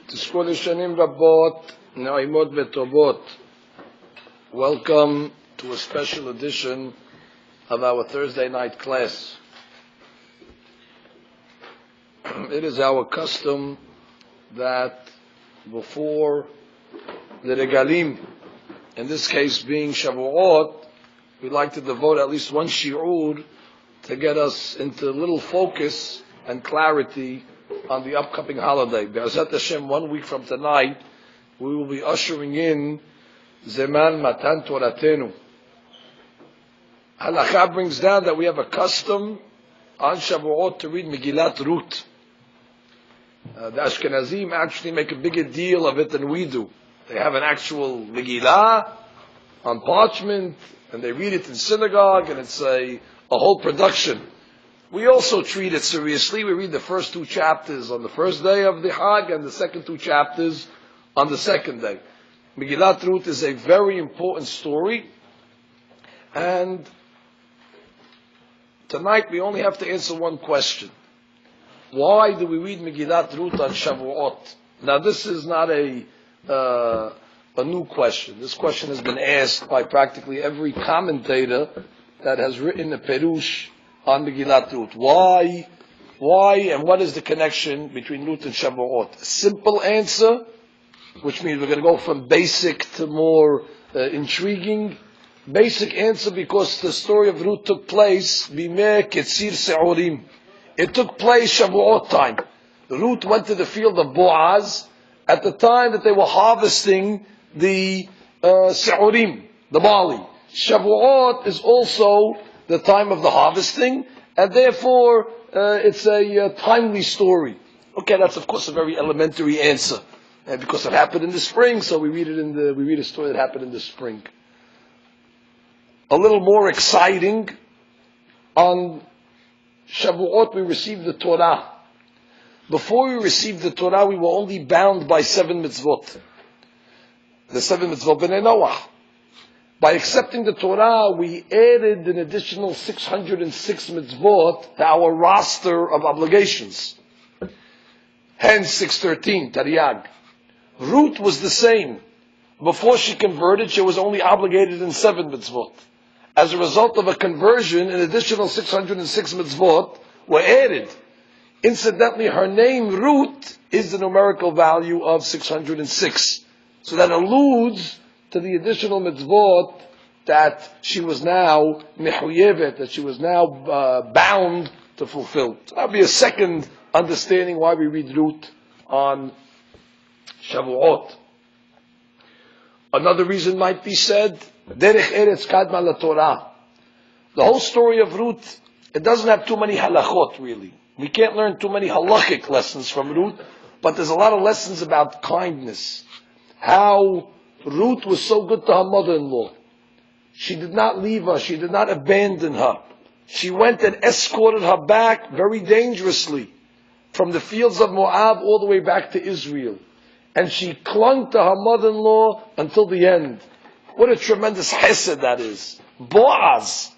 תזכו לשנים רבות, נעימות וטובות. Welcome to a special edition of our Thursday night class. It is our custom that before the regalim, in this case being Shavuot, we'd like to devote at least one shi'ur to get us into a little focus and clarity on the upcoming holiday. Be'ezrat Hashem, 1 week from tonight, we will be ushering in Zeman Matan Toratenu. Halakha brings down that we have a custom on Shavuot to read Megillat Ruth. The Ashkenazim actually make a bigger deal of it than we do. They have an actual Megillah on parchment, and they read it in synagogue, and it's a whole production. We also treat it seriously. We read the first 2 chapters on the first day of the Hag and the second 2 chapters on the second day. Megillat Ruth is a very important story, and tonight we only have to answer one question. Why do we read Megillat Ruth on Shavuot? Now this is not a new question. This question has been asked by practically every commentator that has written a Perush on Megillat Ruth. Why, and what is the connection between Ruth and Shavuot? A simple answer, which means we're going to go from basic to more intriguing. Basic answer, because the story of Ruth took place bimeh ketzir se'orim. It took place Shavuot time. Ruth went to the field of Boaz at the time that they were harvesting the se'orim, the barley. Shavuot is also the time of the harvesting, and therefore it's a timely story. Okay, that's of course a very elementary answer, because it happened in the spring, so we read a story that happened in the spring. A little more exciting, on Shavuot we received the Torah. Before we received the Torah, we were only bound by 7 mitzvot. The 7 mitzvot b'nei Noach. By accepting the Torah, we added an additional 606 mitzvot to our roster of obligations. Hence 613, Tariag. Ruth was the same. Before she converted, she was only obligated in 7 mitzvot. As a result of a conversion, an additional 606 mitzvot were added. Incidentally, her name, Ruth, is the numerical value of 606. So that alludes to the additional mitzvot that she was now mehuyevet, that she was now bound to fulfill. So that would be a second understanding why we read Ruth on Shavuot. Another reason might be said, derech eretz kadma laTorah. The whole story of Ruth, it doesn't have too many halachot really. We can't learn too many halachic lessons from Ruth, but there's a lot of lessons about kindness. How Ruth was so good to her mother-in-law. She did not leave her. She did not abandon her. She went and escorted her back very dangerously from the fields of Moab all the way back to Israel. And she clung to her mother-in-law until the end. What a tremendous chesed that is. Boaz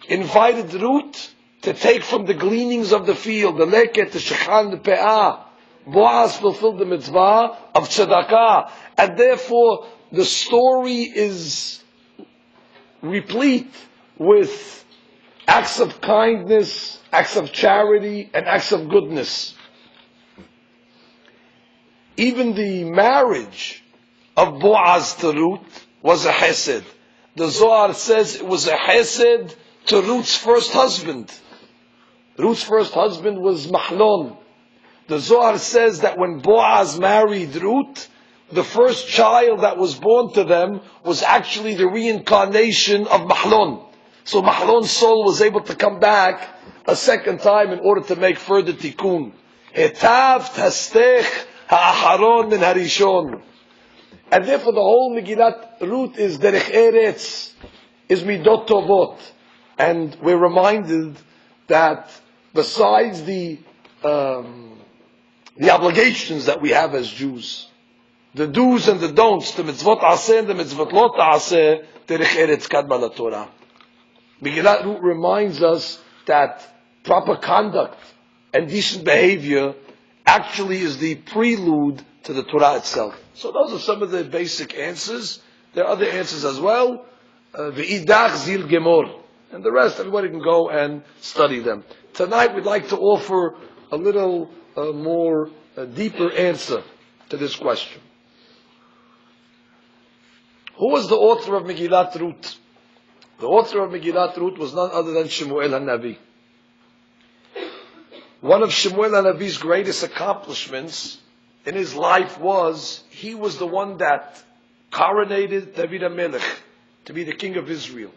invited Ruth to take from the gleanings of the field, the leket, the shechan, the pe'ah. Boaz fulfilled the mitzvah of tzedakah. And therefore, the story is replete with acts of kindness, acts of charity, and acts of goodness. Even the marriage of Boaz to Ruth was a chesed. The Zohar says it was a chesed to Ruth's first husband. Ruth's first husband was Mahlon. The Zohar says that when Boaz married Ruth, the first child that was born to them was actually the reincarnation of Mahlon. So Mahlon's soul was able to come back a second time in order to make further tikkun. Hetav tastech ha'acharon min harishon. And therefore the whole Megillat Ruth is derech eretz, is midot tovot. And we're reminded that besides the obligations that we have as Jews, the do's and the don'ts, the mitzvot aseh and the mitzvot lo ta'aseh, derech eretz kadma laTorah. Megillat Ruth reminds us that proper conduct and decent behavior actually is the prelude to the Torah itself. So those are some of the basic answers. There are other answers as well. V'idach zil gemor. And the rest, everybody can go and study them. Tonight we'd like to offer a little more deeper answer to this question. Who was the author of Megillat Ruth? The author of Megillat Ruth was none other than Shemuel HaNavi. One of Shemuel HaNavi's greatest accomplishments in his life was he was the one that coronated David HaMelech to be the king of Israel.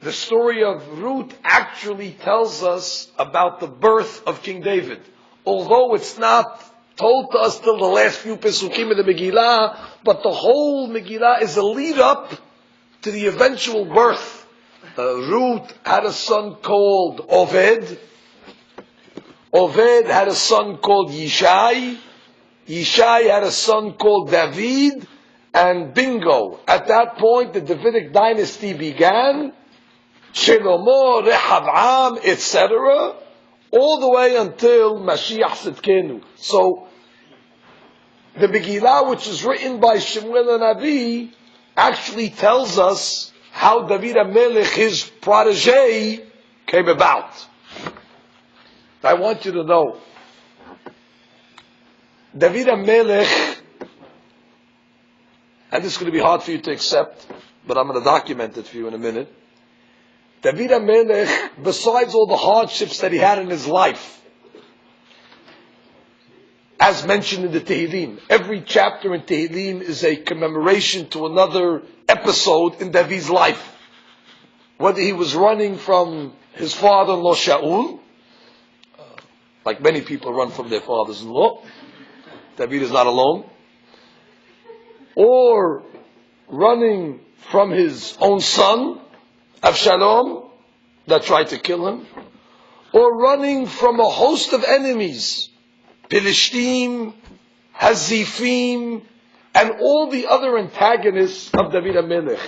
The story of Ruth actually tells us about the birth of King David. Although it's not told to us till the last few Pesukim of the Megillah, but the whole Megillah is a lead up to the eventual birth. Ruth had a son called Oved. Oved had a son called Yishai. Yishai had a son called David. And bingo, at that point the Davidic dynasty began. Shelomo, Rehav'am, etc. All the way until Mashiach Tzidkenu. So, the Megillah, which is written by Shemuel HaNavi, actually tells us how David HaMelech, his protege, came about. I want you to know, David HaMelech, and this is going to be hard for you to accept, but I'm going to document it for you in a minute. David HaMelech, besides all the hardships that he had in his life, as mentioned in the Tehillim, every chapter in Tehillim is a commemoration to another episode in David's life. Whether he was running from his father-in-law Shaul, like many people run from their fathers-in-law, David is not alone, or running from his own son, Avshalom, that tried to kill him, or running from a host of enemies, Pilishtim, Hazifim, and all the other antagonists of David HaMelech.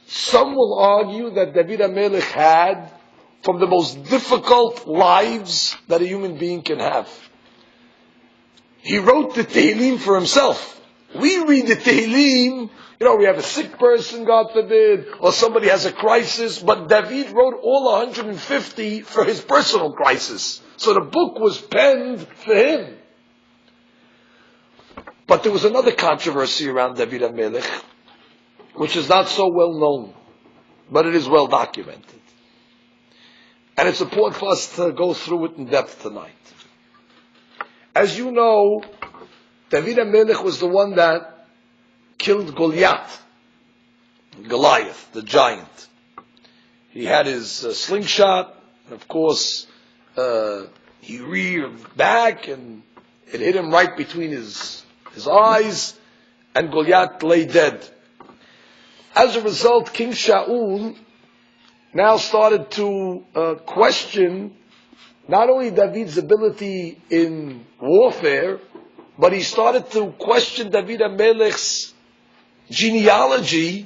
Some will argue that David HaMelech had from the most difficult lives that a human being can have. He wrote the Tehillim for himself. We read the Tehillim, we have a sick person, God forbid, or somebody has a crisis, but David wrote all 150 for his personal crisis. So the book was penned for him. But there was another controversy around David HaMelech, which is not so well known, but it is well documented. And it's important for us to go through it in depth tonight. As you know, David HaMelech was the one that killed Goliath, the giant. He had his slingshot, and of course, he reared back, and it hit him right between his eyes, and Goliath lay dead. As a result, King Shaul now started to question not only David's ability in warfare, but he started to question David HaMelech's genealogy,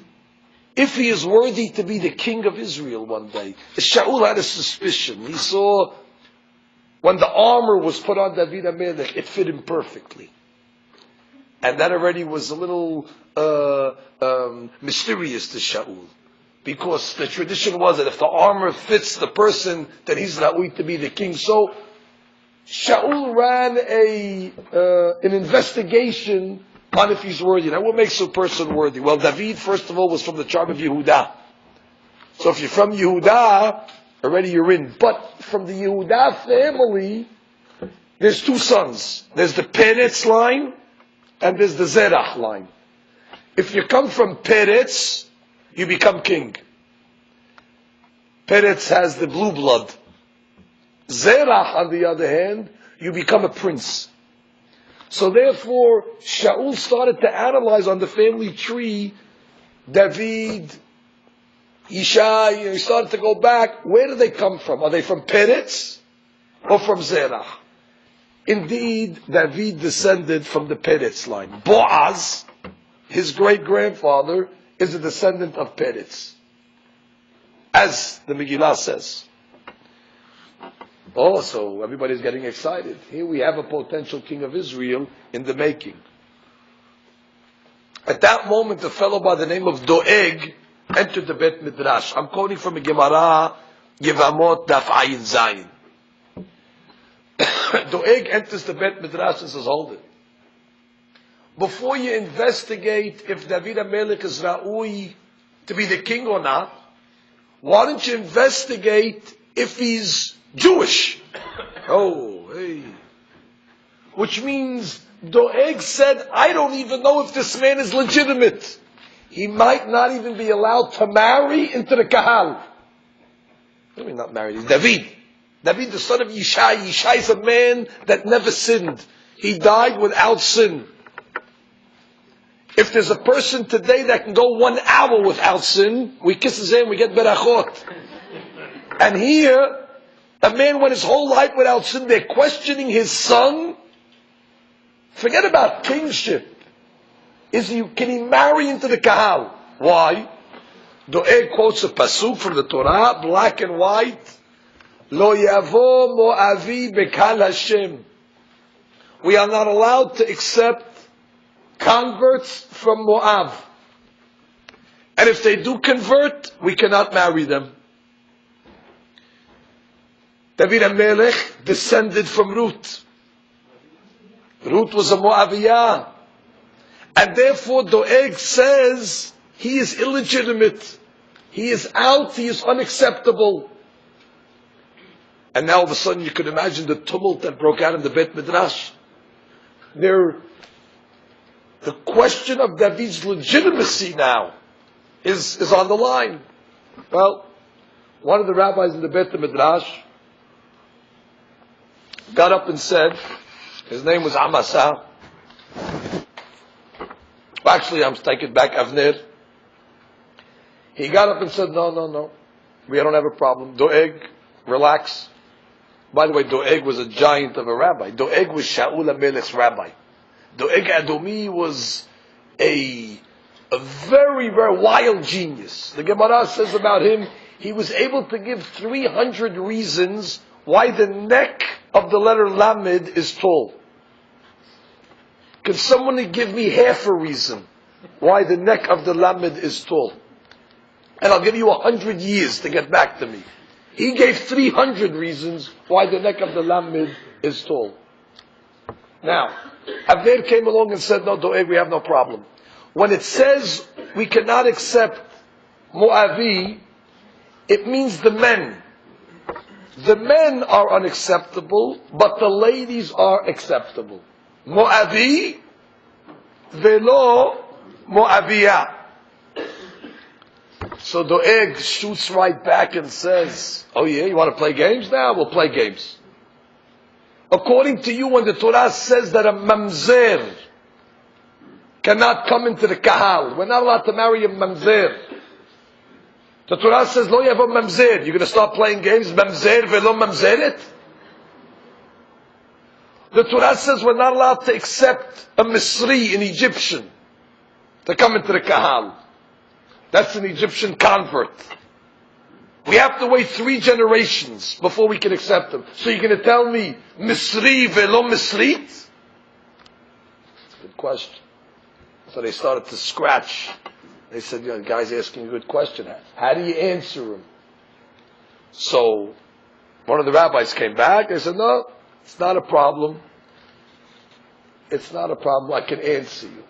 if he is worthy to be the king of Israel one day. Shaul had a suspicion. He saw when the armor was put on David HaMelech, it fit him perfectly. And that already was a little mysterious to Shaul. Because the tradition was that if the armor fits the person, then he's not going to be the king. So Shaul ran an investigation on if he's worthy. Now, what makes a person worthy? Well, David, first of all, was from the tribe of Yehudah. So if you're from Yehudah, already you're in. But from the Yehudah family, there's two sons. There's the Peretz line, and there's the Zerach line. If you come from Peretz, you become king. Peretz has the blue blood. Zerach, on the other hand, you become a prince. So therefore, Shaul started to analyze on the family tree, David, Yishai, he started to go back. Where do they come from? Are they from Peretz or from Zerach? Indeed, David descended from the Peretz line. Boaz, his great-grandfather, is a descendant of Peretz, as the Megillah says. Oh, so everybody's getting excited. Here we have a potential king of Israel in the making. At that moment, a fellow by the name of Doeg entered the Bet Midrash. I'm quoting from a Gemara, Yevamot Daf Ayin Zayin. Doeg enters the Bet Midrash and says, hold it. Before you investigate if David HaMelech is Ra'ui to be the king or not, why don't you investigate if he's Jewish? Oh, hey. Which means Doeg said, I don't even know if this man is legitimate. He might not even be allowed to marry into the Kahal. What do you mean not married? He's David. David, the son of Yishai. Yishai is a man that never sinned. He died without sin. If there's a person today that can go 1 hour without sin, we kiss his hand, we get berachot. And here, a man went his whole life without sin. They're questioning his son. Forget about kingship. Can he marry into the Kahal? Why? Doeg quotes a pasuk from the Torah, black and white. Lo yavo mo'avi bekal Hashem. We are not allowed to accept converts from Moab. And if they do convert, we cannot marry them. David HaMelech descended from Ruth. Ruth was a Moabiyah. And therefore Doeg says he is illegitimate. He is out, he is unacceptable. And now all of a sudden you could imagine the tumult that broke out in the Bet Midrash. The question of David's legitimacy now is on the line. Well, one of the rabbis in the Bet Midrash got up and said, his name was Amasa. Actually, I'm taking back Avner. He got up and said, no. We don't have a problem. Doeg, relax. By the way, Doeg was a giant of a rabbi. Doeg was Shaul HaMelech's rabbi. Doeg Adomi was a very, very wild genius. The Gemara says about him, he was able to give 300 reasons why the neck of the letter Lamed is tall. Can someone give me half a reason why the neck of the Lamed is tall? And I'll give you 100 years to get back to me. He gave 300 reasons why the neck of the Lamed is tall. Now, Avner came along and said, no, Doeg, we have no problem. When it says we cannot accept Moavi, it means the men. The men are unacceptable, but the ladies are acceptable. Moavi, velo Moaviyah. So Doeg shoots right back and says, oh yeah, you want to play games now? We'll play games. According to you, when the Torah says that a mamzer cannot come into the kahal, we're not allowed to marry a mamzer. The Torah says, lo yavo mamzer. You're going to start playing games, mamzer velo mamzeret? The Torah says we're not allowed to accept a Misri, an Egyptian, to come into the kahal. That's an Egyptian convert. We have to wait 3 generations before we can accept them. So you're going to tell me Misri velo Misrit? That's a good question. So they started to scratch. They said, the guy's asking a good question. How do you answer him? So one of the rabbis came back. They said, no, it's not a problem. It's not a problem. I can answer you.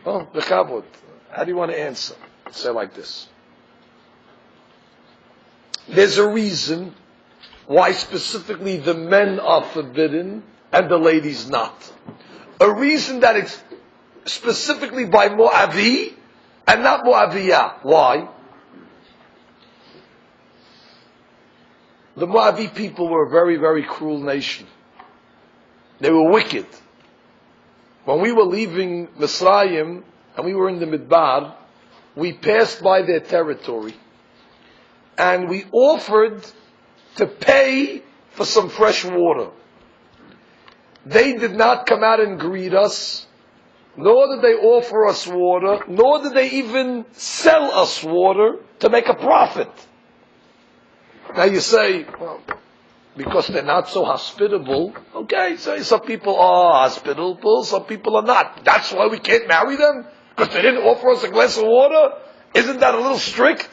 Oh, Bechavot. How do you want to answer? Say like this. There's a reason why specifically the men are forbidden and the ladies not. A reason that it's specifically by Moavi and not Moaviyah. Why? The Moavi people were a very, very cruel nation. They were wicked. When we were leaving Mitzrayim and we were in the Midbar, we passed by their territory and we offered to pay for some fresh water. They did not come out and greet us, nor did they offer us water, nor did they even sell us water to make a profit. Now you say, well, because they're not so hospitable. Okay, so some people are hospitable, some people are not. That's why we can't marry them? Because they didn't offer us a glass of water? Isn't that a little strict?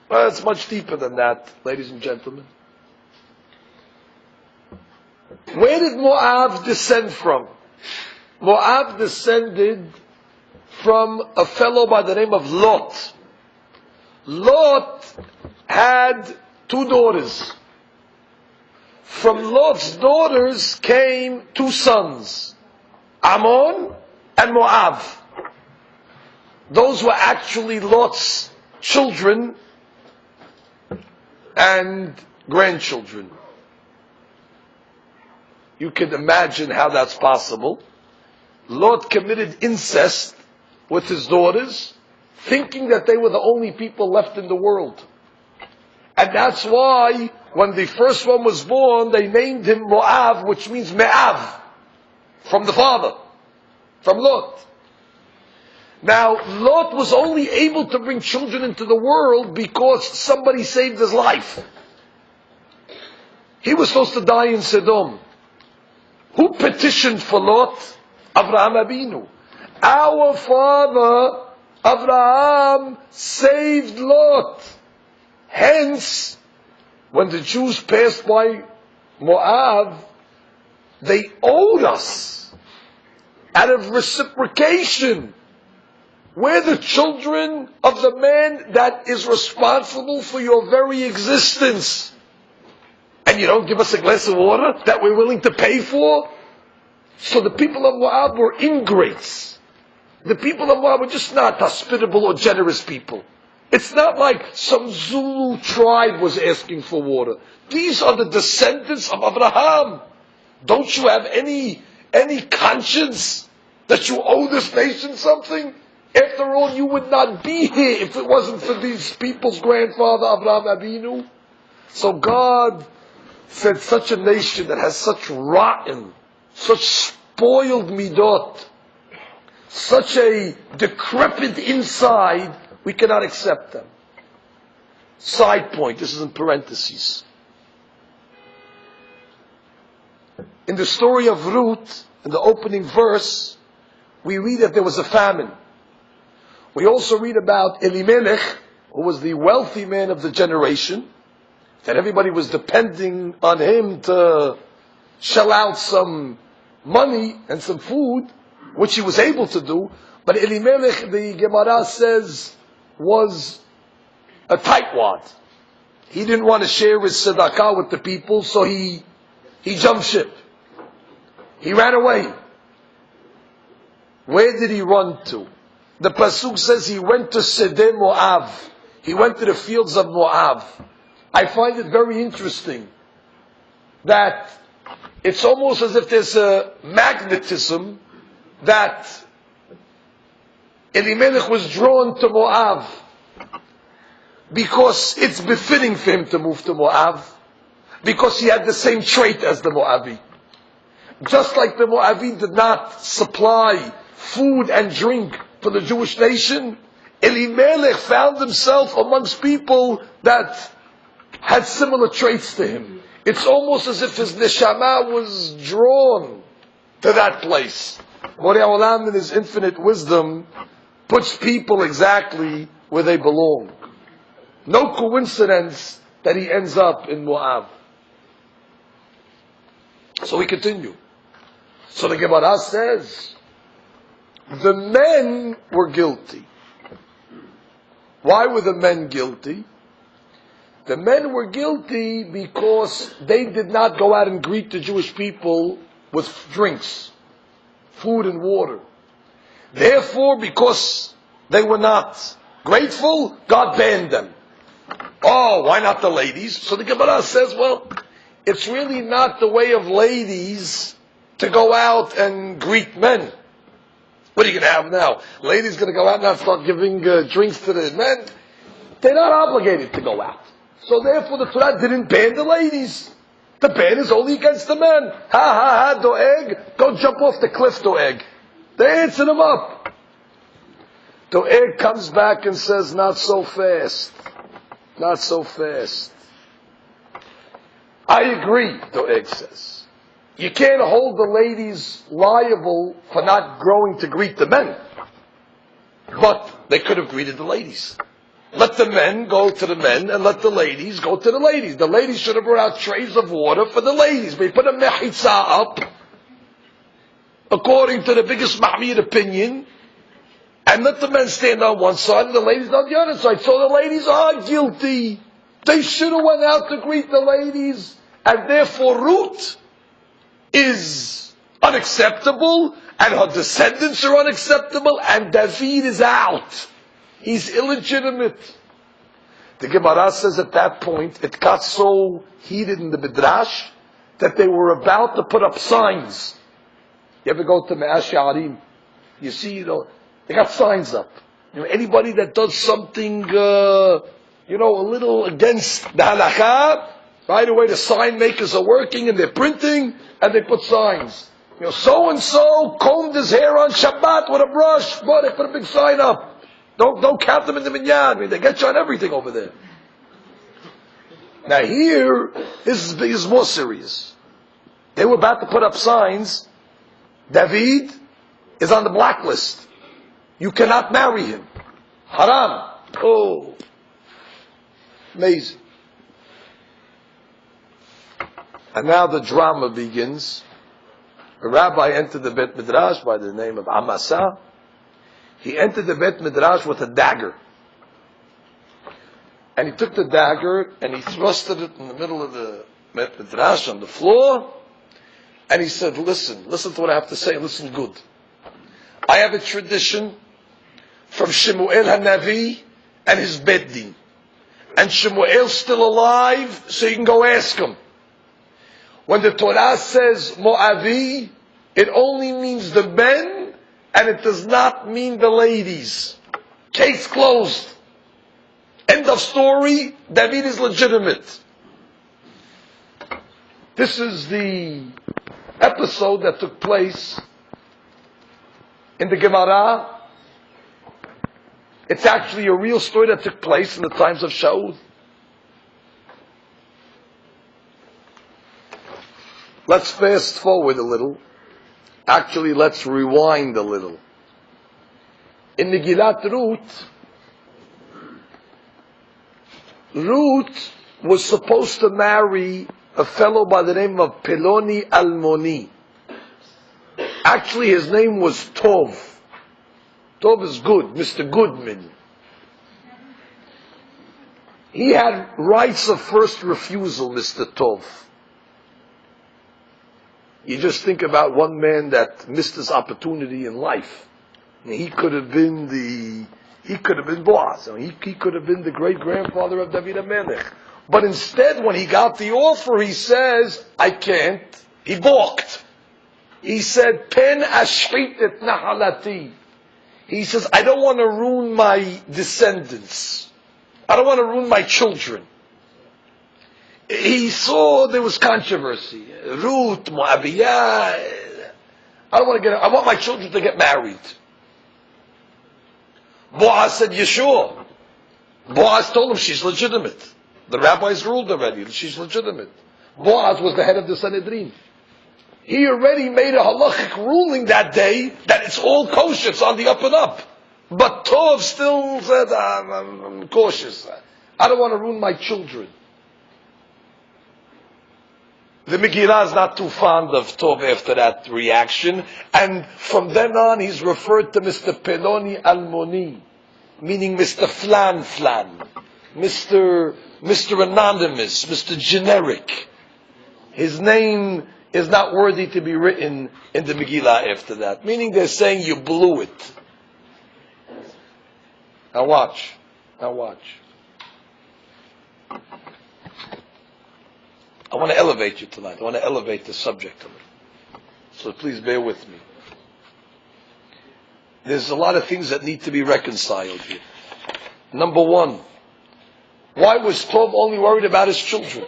Well, it's much deeper than that, ladies and gentlemen. Where did Moab descend from? Moab descended from a fellow by the name of Lot. Lot had 2 daughters. From Lot's daughters came 2 sons, Ammon and Moab. Those were actually Lot's children and grandchildren. You can imagine how that's possible. Lot committed incest with his daughters, thinking that they were the only people left in the world. And that's why, when the first one was born, they named him Moab, which means Me'av, from the father, from Lot. Now, Lot was only able to bring children into the world because somebody saved his life. He was supposed to die in Sodom. Who petitioned for Lot? Abraham Abinu. Our father, Abraham, saved Lot. Hence, when the Jews passed by Moab, they owed us out of reciprocation. We're the children of the man that is responsible for your very existence. And you don't give us a glass of water that we're willing to pay for? So the people of Moab were ingrates. The people of Moab were just not hospitable or generous people. It's not like some Zulu tribe was asking for water. These are the descendants of Abraham. Don't you have any conscience that you owe this nation something? After all, you would not be here if it wasn't for these people's grandfather, Abraham Abinu. So God said, such a nation that has such rotten, such spoiled midot, such a decrepit inside, we cannot accept them. Side point, this is in parentheses. In the story of Ruth, in the opening verse, we read that there was a famine. We also read about Elimelech, who was the wealthy man of the generation, that everybody was depending on him to shell out some money and some food, which he was able to do. But Elimelech, the Gemara says, was a tightwad. He didn't want to share his tzedakah with the people, so he jumped ship. He ran away. Where did he run to? The pasuk says he went to Sedeh Moab. He went to the fields of Moab. I find it very interesting that it's almost as if there's a magnetism that Elimelech was drawn to Moab because it's befitting for him to move to Moab, because he had the same trait as the Moabi. Just like the Moabi did not supply food and drink for the Jewish nation, Elimelech found himself amongst people that had similar traits to him. It's almost as if his neshama was drawn to that place. Borei Olam, in his infinite wisdom, puts people exactly where they belong. No coincidence that he ends up in Moab. So we continue. So the Gemara says, the men were guilty. Why were the men guilty? The men were guilty because they did not go out and greet the Jewish people with drinks, food and water. Therefore, because they were not grateful, God banned them. Oh, why not the ladies? So the Gemara says, well, it's really not the way of ladies to go out and greet men. What are you going to have now? Ladies going to go out now and start giving drinks to the men? They're not obligated to go out. So therefore the Torah didn't ban the ladies. The ban is only against the men. Ha ha ha, Doeg, go jump off the cliff, Doeg. They answered him up. Doeg comes back and says, not so fast. Not so fast. I agree, Doeg says. You can't hold the ladies liable for not going to greet the men. But they could have greeted the ladies. Let the men go to the men and let the ladies go to the ladies. The ladies should have brought out trays of water for the ladies. We put a mechitza up, according to the biggest Mahmir opinion, and let the men stand on one side and the ladies on the other side. So the ladies are guilty. They should have went out to greet the ladies, and therefore Ruth is unacceptable, and her descendants are unacceptable, and David is out. He's illegitimate. The Gemara says at that point, it got so heated in the Midrash that they were about to put up signs. You ever go to Me'ash Ya'arim? You see, they got signs up. Anybody that does something, a little against the halakha, right away the sign makers are working and they're printing and they put signs. So-and-so combed his hair on Shabbat with a brush. Boy, they put a big sign up. Don't count them in the minyan. They get you on everything over there. Now here, this is more serious. They were about to put up signs. David is on the blacklist. You cannot marry him. Haram. Oh. Amazing. And now the drama begins. A rabbi entered the Bet Midrash by the name of Amasa. He entered the Bet Midrash with a dagger. And he took the dagger and he thrusted it in the middle of the Bet Midrash on the floor. And he said, listen to what I have to say, listen good. I have a tradition from Shemuel HaNavi and his Beddin. And Shemuel's still alive, so you can go ask him. When the Torah says Moavi, it only means the men, and it does not mean the ladies. Case closed. End of story. David is legitimate. This is the episode that took place in the Gemara. It's actually a real story that took place in the times of Shaul. Let's fast forward a little. Actually, let's rewind a little. In Megillat Ruth was supposed to marry a fellow by the name of Peloni Almoni. Actually, his name was Tov. Tov is good, Mr. Goodman. He had rights of first refusal, Mr. Tov. You just think about one man that missed his opportunity in life. He could have been Boaz. He could have been the great grandfather of David HaMelech. But instead, when he got the offer, he says, I can't. He balked. He said, Pen ashrit et nahalati. He says, I don't want to ruin my descendants. I don't want to ruin my children. He saw there was controversy. Ruth, Moabiyah. I want my children to get married. Boaz said, you sure? Boaz told him she's legitimate. The rabbis ruled already that she's legitimate. Boaz was the head of the Sanhedrin. He already made a halachic ruling that day that it's all kosher, it's on the up and up. But Tov still said, I'm cautious. I don't want to ruin my children. The Megillah is not too fond of Tov after that reaction, and from then on he's referred to Mr. Peloni Almoni, meaning Mr. Flan Flan, Mr. Anonymous, Mr. Generic. His name is not worthy to be written in the Megillah after that, meaning they're saying you blew it. Now watch. I want to elevate you tonight. I want to elevate the subject a little. So please bear with me. There's a lot of things that need to be reconciled here. Number one, why was Tov only worried about his children?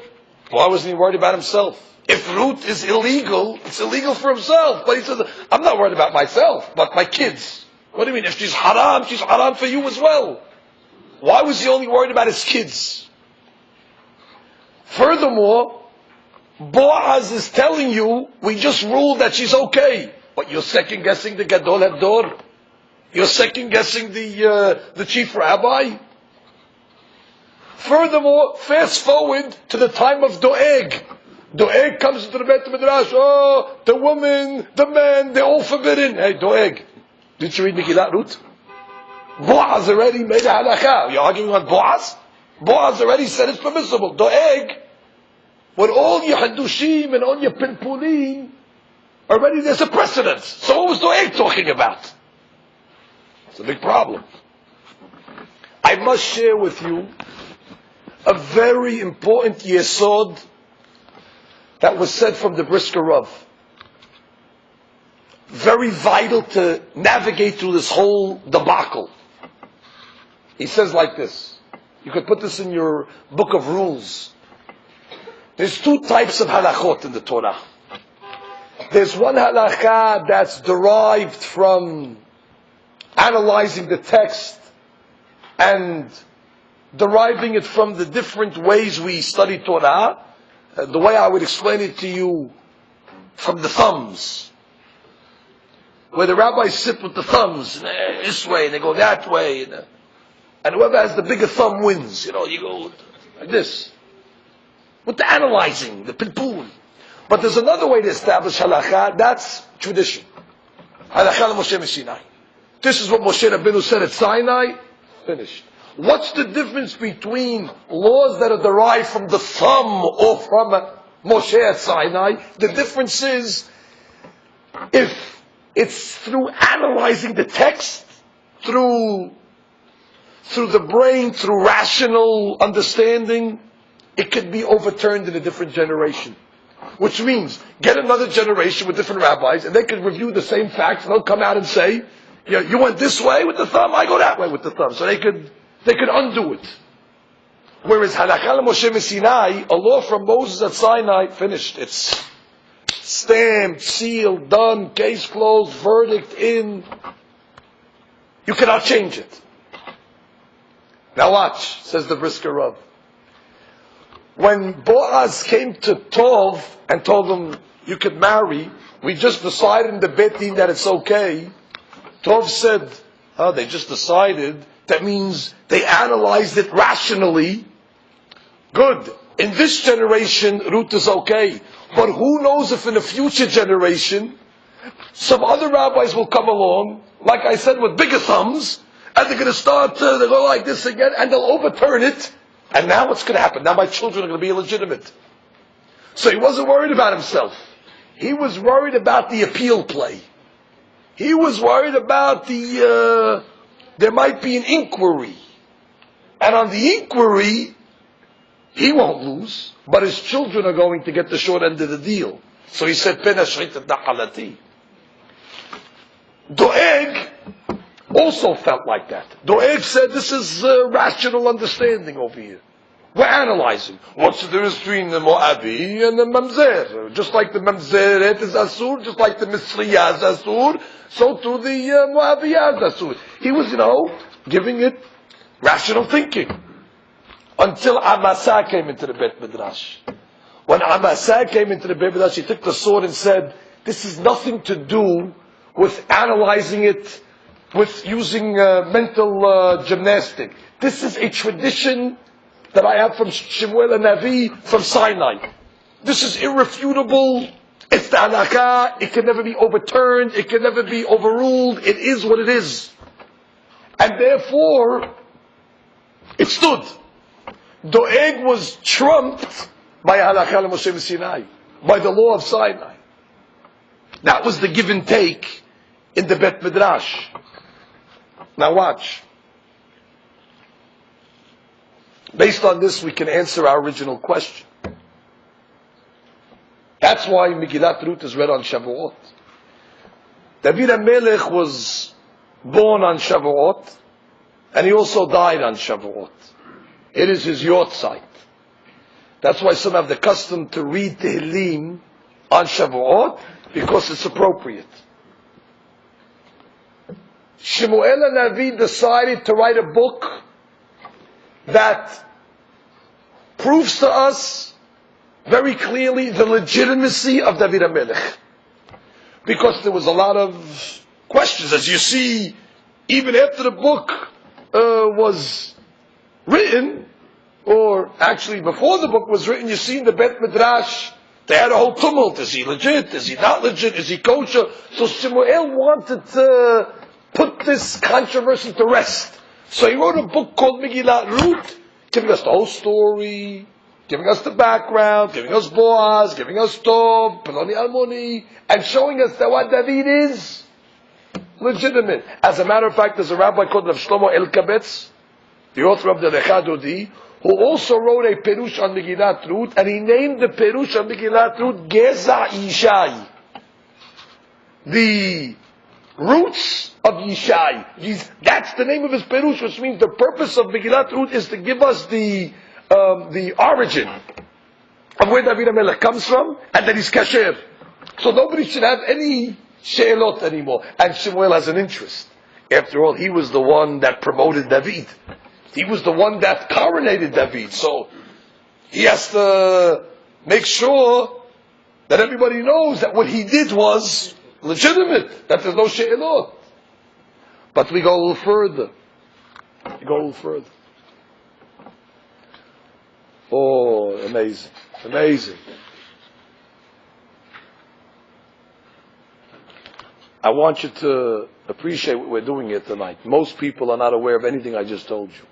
Why wasn't he worried about himself? If Ruth is illegal, it's illegal for himself. But he said, I'm not worried about myself, but my kids. What do you mean? If she's haram for you as well. Why was he only worried about his kids? Furthermore, Boaz is telling you, we just ruled that she's okay. But you're second guessing the Gadol Hador? You're second guessing the chief rabbi? Furthermore, fast forward to the time of Doeg. Doeg comes into the Beit Midrash. Oh, the woman, the man, they're all forbidden. Hey, Doeg, didn't you read Megillat Ruth? Boaz already made a halakha. You're arguing on Boaz? Boaz already said it's permissible. Doeg, with all your hadushim and all your pinpulim, already there's a precedent. So what was Doeg talking about? It's a big problem. I must share with you a very important yesod that was said from the Brisker Rav. Very vital to navigate through this whole debacle. He says like this. You could put this in your book of rules. There's two types of halachot in the Torah. There's one halakha that's derived from analyzing the text and deriving it from the different ways we study Torah. The way I would explain it to you, from the thumbs. Where the rabbis sit with the thumbs, this way, and they go that way, and whoever has the bigger thumb wins. You go like this. With the analyzing, the pilpul. But there's another way to establish halakha, that's tradition. Halakha Moshe Sinai. This is what Moshe Rabbeinu said at Sinai, finished. What's the difference between laws that are derived from the thumb or from Moshe at Sinai? The difference is, if it's through analyzing the text, through the brain, through rational understanding, it could be overturned in a different generation. Which means, get another generation with different rabbis, and they can review the same facts, and they'll come out and say, you went this way with the thumb, I go that way with the thumb. So they could undo it. Whereas halakha Moshe Sinai, a law from Moses at Sinai, finished. It's stamped, sealed, done, case closed, verdict in. You cannot change it. Now watch, says the Brisker Rav. When Boaz came to Tov and told him, you could marry, we just decided in the Beit Din that it's okay. Tov said, they just decided. That means they analyzed it rationally. Good. In this generation, Ruth is okay. But who knows if in a future generation, some other rabbis will come along, like I said, with bigger thumbs, and they're going to start, they'll go like this again, and they'll overturn it. And now what's going to happen? Now my children are going to be illegitimate. So he wasn't worried about himself. He was worried about the appeal play. He was worried about there might be an inquiry. And on the inquiry, he won't lose, but his children are going to get the short end of the deal. So he said, Doeg also felt like that. Doeg said, this is rational understanding over here. We're analyzing. What's the difference between the Moabi and the Mamzer? Just like the Mamzeret is Asur, just like the Misriya is Asur, so too the Moabiyah is Asur. He was, giving it rational thinking. Until Amasa came into the Beit Midrash. When Amasa came into the Beit Midrash, he took the sword and said, this is nothing to do with analyzing it, with using mental gymnastic. This is a tradition that I have from Shemuel and Navi from Sinai. This is irrefutable. It's the halakha. It can never be overturned. It can never be overruled. It is what it is. And therefore, it stood. Doeg was trumped by halakha Moshe Sinai, by the law of Sinai. That was the give and take in the Bet Midrash. Now watch. Based on this, we can answer our original question. That's why Megillat Ruth is read on Shavuot. David HaMelech was born on Shavuot, and he also died on Shavuot. It is his yortzeit. That's why some have the custom to read Tehillim on Shavuot, because it's appropriate. Shemuel and Navi decided to write a book that proves to us very clearly the legitimacy of David HaMelech. Because there was a lot of questions, as you see, even after the book was written, or actually before the book was written, you see in the Bet Midrash, they had a whole tumult. Is he legit? Is he not legit? Is he kosher? So Shemuel wanted to put this controversy to rest. So he wrote a book called Megillat Ruth, giving us the whole story, giving us the background, giving us Boaz, giving us Tov, Peloni Almoni, and showing us that what David is legitimate. As a matter of fact, there's a rabbi called Rav Shlomo Elkabetz, the author of the Lechadodi, who also wrote a Perush on Megillat Ruth, and he named the Perush on Megillat Ruth Geza Yishai. The roots of Yishai. That's the name of his Perush, which means the purpose of Megillat Ruth is to give us the origin of where David HaMelech comes from, and that he's kasher. So nobody should have any she'elot anymore. And Shemuel has an interest. After all, he was the one that promoted David. He was the one that coronated David. So he has to make sure that everybody knows that what he did was legitimate, that there's no she'elot. But we go a little further. Oh, amazing. Amazing. I want you to appreciate what we're doing here tonight. Most people are not aware of anything I just told you.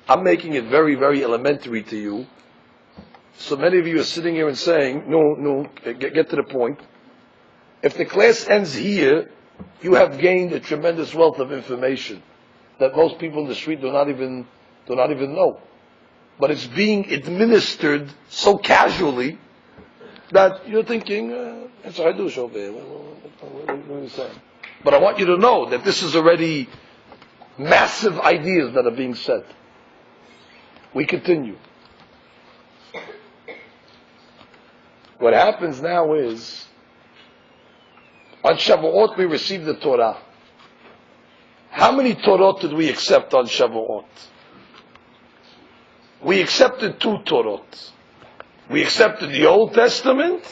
I'm making it very, very elementary to you. So many of you are sitting here and saying, no, get to the point. If the class ends here, you have gained a tremendous wealth of information that most people in the street do not even know. But it's being administered so casually that you're thinking, that's what I do, Shofar. What are you saying? But I want you to know that this is already massive ideas that are being said. We continue. What happens now is, on Shavuot we received the Torah. How many Torot did we accept on Shavuot? We accepted 2 Torot. We accepted the Old Testament.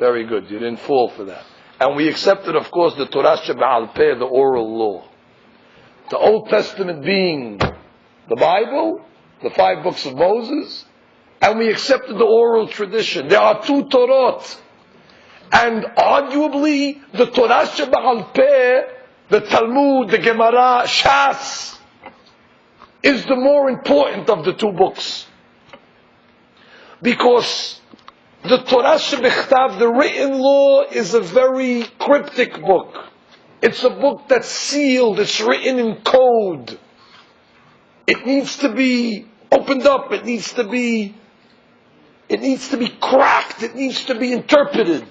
Very good, you didn't fall for that. And we accepted, of course, the Torah Shebe'al Peh, the oral law. The Old Testament being the Bible, the 5 books of Moses, and we accepted the oral tradition. There are 2 Torot. And arguably, the Torah Shebe'al Peh, the Talmud, the Gemara, Shas, is the more important of the 2 books. Because the Torah Shebichtav, the written law, is a very cryptic book. It's a book that's sealed, it's written in code. It needs to be opened up, it needs to be cracked, it needs to be interpreted.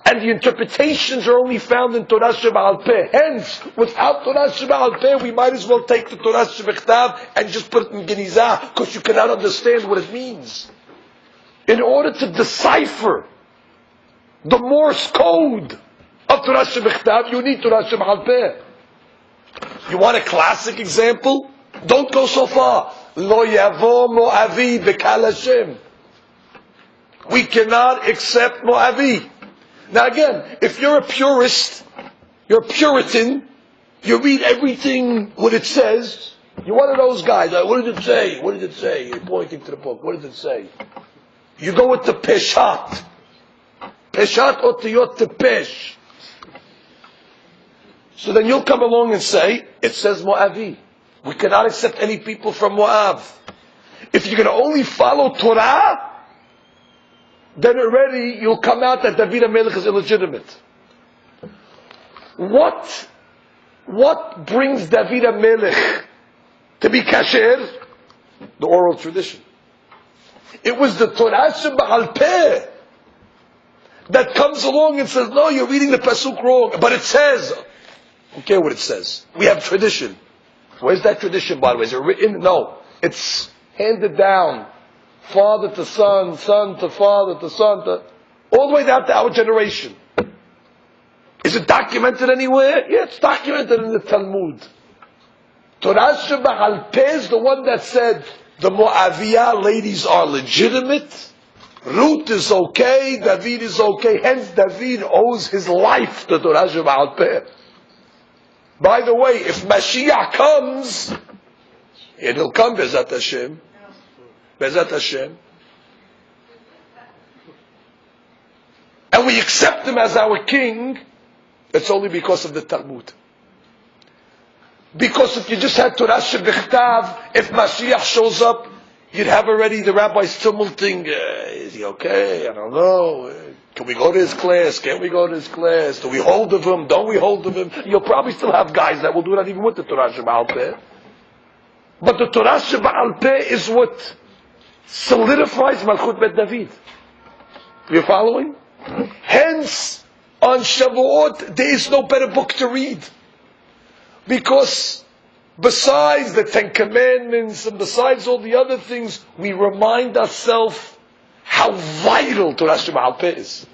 And the interpretations are only found in Torah Shebe'al Peh. Hence, without Torah Shebe'al Peh, we might as well take the Torah Shebichtav and just put it in Genizah, because you cannot understand what it means. In order to decipher the Morse code of Torah Shebichtav, you need Torah Shebe'al Peh. You want a classic example? Don't go so far. Lo yavo Moavi b'kal Hashem. We cannot accept Moavi. Now again, if you're a purist, you're a Puritan, you read everything what it says, you're one of those guys, like, what did it say? What did it say? You're pointing to the book, what does it say? You go with the Peshat. Peshat otiyot tepesh. So then you'll come along and say, it says Moavi. We cannot accept any people from Moab. If you're going to only follow Torah, then already you'll come out that David HaMelech is illegitimate. What brings David HaMelech to be kasher? The oral tradition. It was the Torah Shebe'al Peh that comes along and says, no, you're reading the Pasuk wrong. But it says, I don't care what it says. We have tradition. Where's that tradition, by the way? Is it written? No. It's handed down. Father to son, son to father to son, all the way down to our generation. Is it documented anywhere? Yeah, it's documented in the Talmud. Torah Shebe'al Peh is the one that said, The Moaviyah ladies are legitimate. Ruth is okay, David is okay. Hence, David owes his life to Torah Sheba'al Peh. By the way, if Mashiach comes, and he'll come, Bezat Hashem, and we accept him as our king, it's only because of the Talmud. Because if you just had Torah Shebichtav, if Mashiach shows up, you'd have already the rabbis tumulting, is he okay? I don't know. Can we go to his class? Can't we go to his class? Do we hold of him? Don't we hold of him? You'll probably still have guys that will do that even with the Torah Sheba'al Peh. But the Torah Sheba'al Peh is what solidifies Malchut Bet David. You following? Hence, on Shavuot, there is no better book to read. Because besides the Ten Commandments and besides all the other things, we remind ourselves how vital Torah Sheba'al Peh is.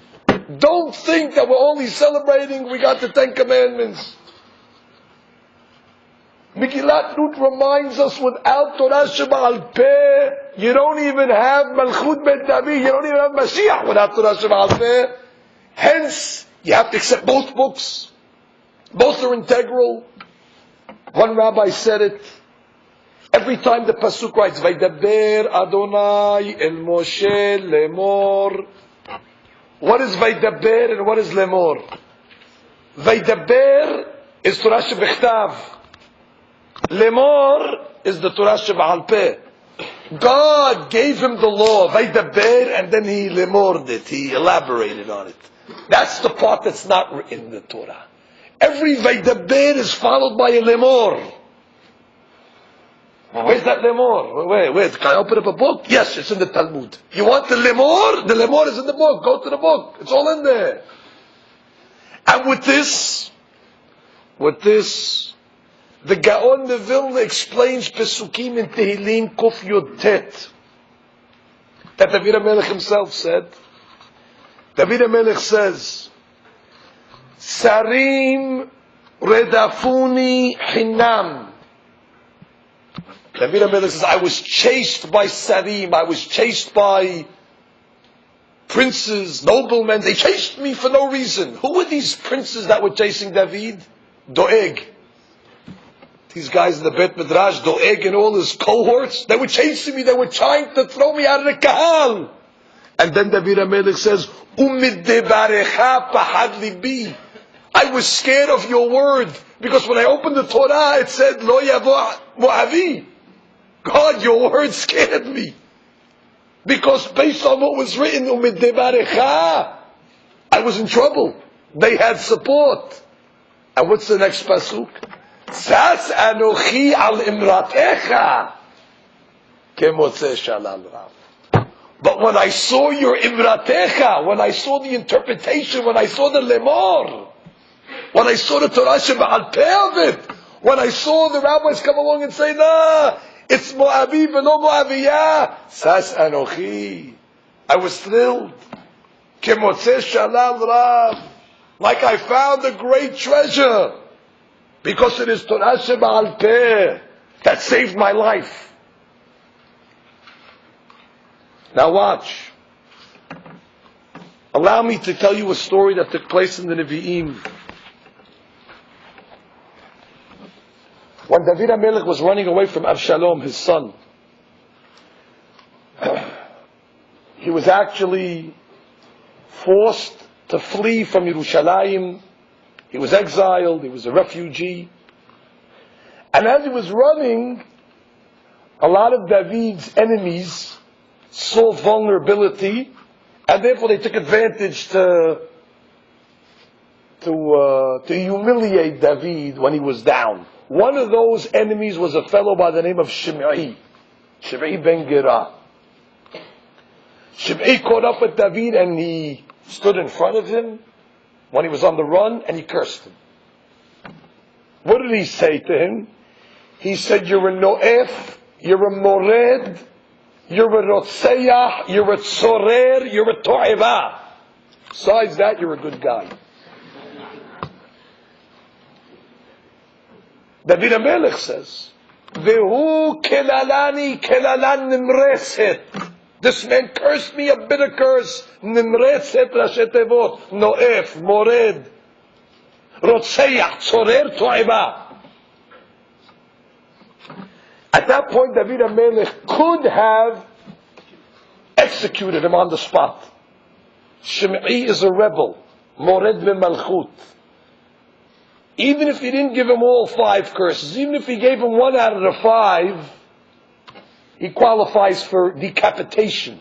Don't think that we're only celebrating we got the Ten Commandments. Megillat Ruth reminds us without Torah Sheba'al Peh, you don't even have Malchut Bet David, you don't even have Mashiach without Torah Sheba'al Peh. Hence, you have to accept both books. Both are integral. One rabbi said it. Every time the pasuk writes, "Vaydaber Adonai el Moshe lemor." What is Vaydaber and what is lemor? Vaydaber is Torah Shebichtav. Lemor is the Torah Sheba'al Peh. God gave him the law, Vaydaber, and then he lemored it. He elaborated on it. That's the part that's not written in the Torah. Every Vaydaber is followed by a lemor. Where's that lemor? Where? Can I open up a book? Yes, it's in the Talmud. You want the lemor? The lemor is in the book. Go to the book. It's all in there. And with this, the Gaon de Vilna explains Pesukim in Tehillim Kuf Yud Tet. That David HaMelech himself said. David HaMelech says, Sarim redafuni hinam. David HaMelech says, I was chased by Sarim, I was chased by princes, noblemen, they chased me for no reason. Who were these princes that were chasing David? Doeg. These guys in the Bet Midrash, Doeg and all his cohorts, they were chasing me, they were trying to throw me out of the Kahal. And then David HaMelech says, Umiddebarecha pahad libi. I was scared of your word, because when I opened the Torah, it said, Lo yavo moavi. God, your word scared me. Because based on what was written, Umiddebarecha, I was in trouble. They had support. And what's the next pasuk? Sas anochi al imratecha kemotze shalal rav. But when I saw your imratecha, when I saw the interpretation, when I saw the lemor, when I saw the Torah Sheba'al Peh of it, when I saw the rabbis come along and say, nah, it's Moabi v'lo Moaviyah, Sas Anochi, I was thrilled. Kemotze shalal rav, like I found a great treasure, because it is Torah Sheba'al Peh that saved my life. Now watch. Allow me to tell you a story that took place in the Nevi'im. When David HaMelech was running away from Avshalom, his son, he was actually forced to flee from Yerushalayim. He was exiled, he was a refugee. And as he was running, a lot of David's enemies saw vulnerability, and therefore they took advantage to humiliate David when he was down. One of those enemies was a fellow by the name of Shimei ben Gera. Shimei caught up with David and he stood in front of him when he was on the run and he cursed him. What did he say to him? He said, you're a Noef, you're a Mored, you're a Rotseach, you're a Tzorer, you're a To'eva. Besides that, you're a good guy. David HaMelech says, Vehu kelalani kelalan nimreset. This man cursed me a bitter curse. Nimreset Rashi Tevot. Noef, Mored, Rotzeach, Tzorer, To'eva. At that point, David HaMelech could have executed him on the spot. Shimei is a rebel. Mored Malchut. Even if he didn't give him all 5 curses, even if he gave him 1 out of the 5, he qualifies for decapitation.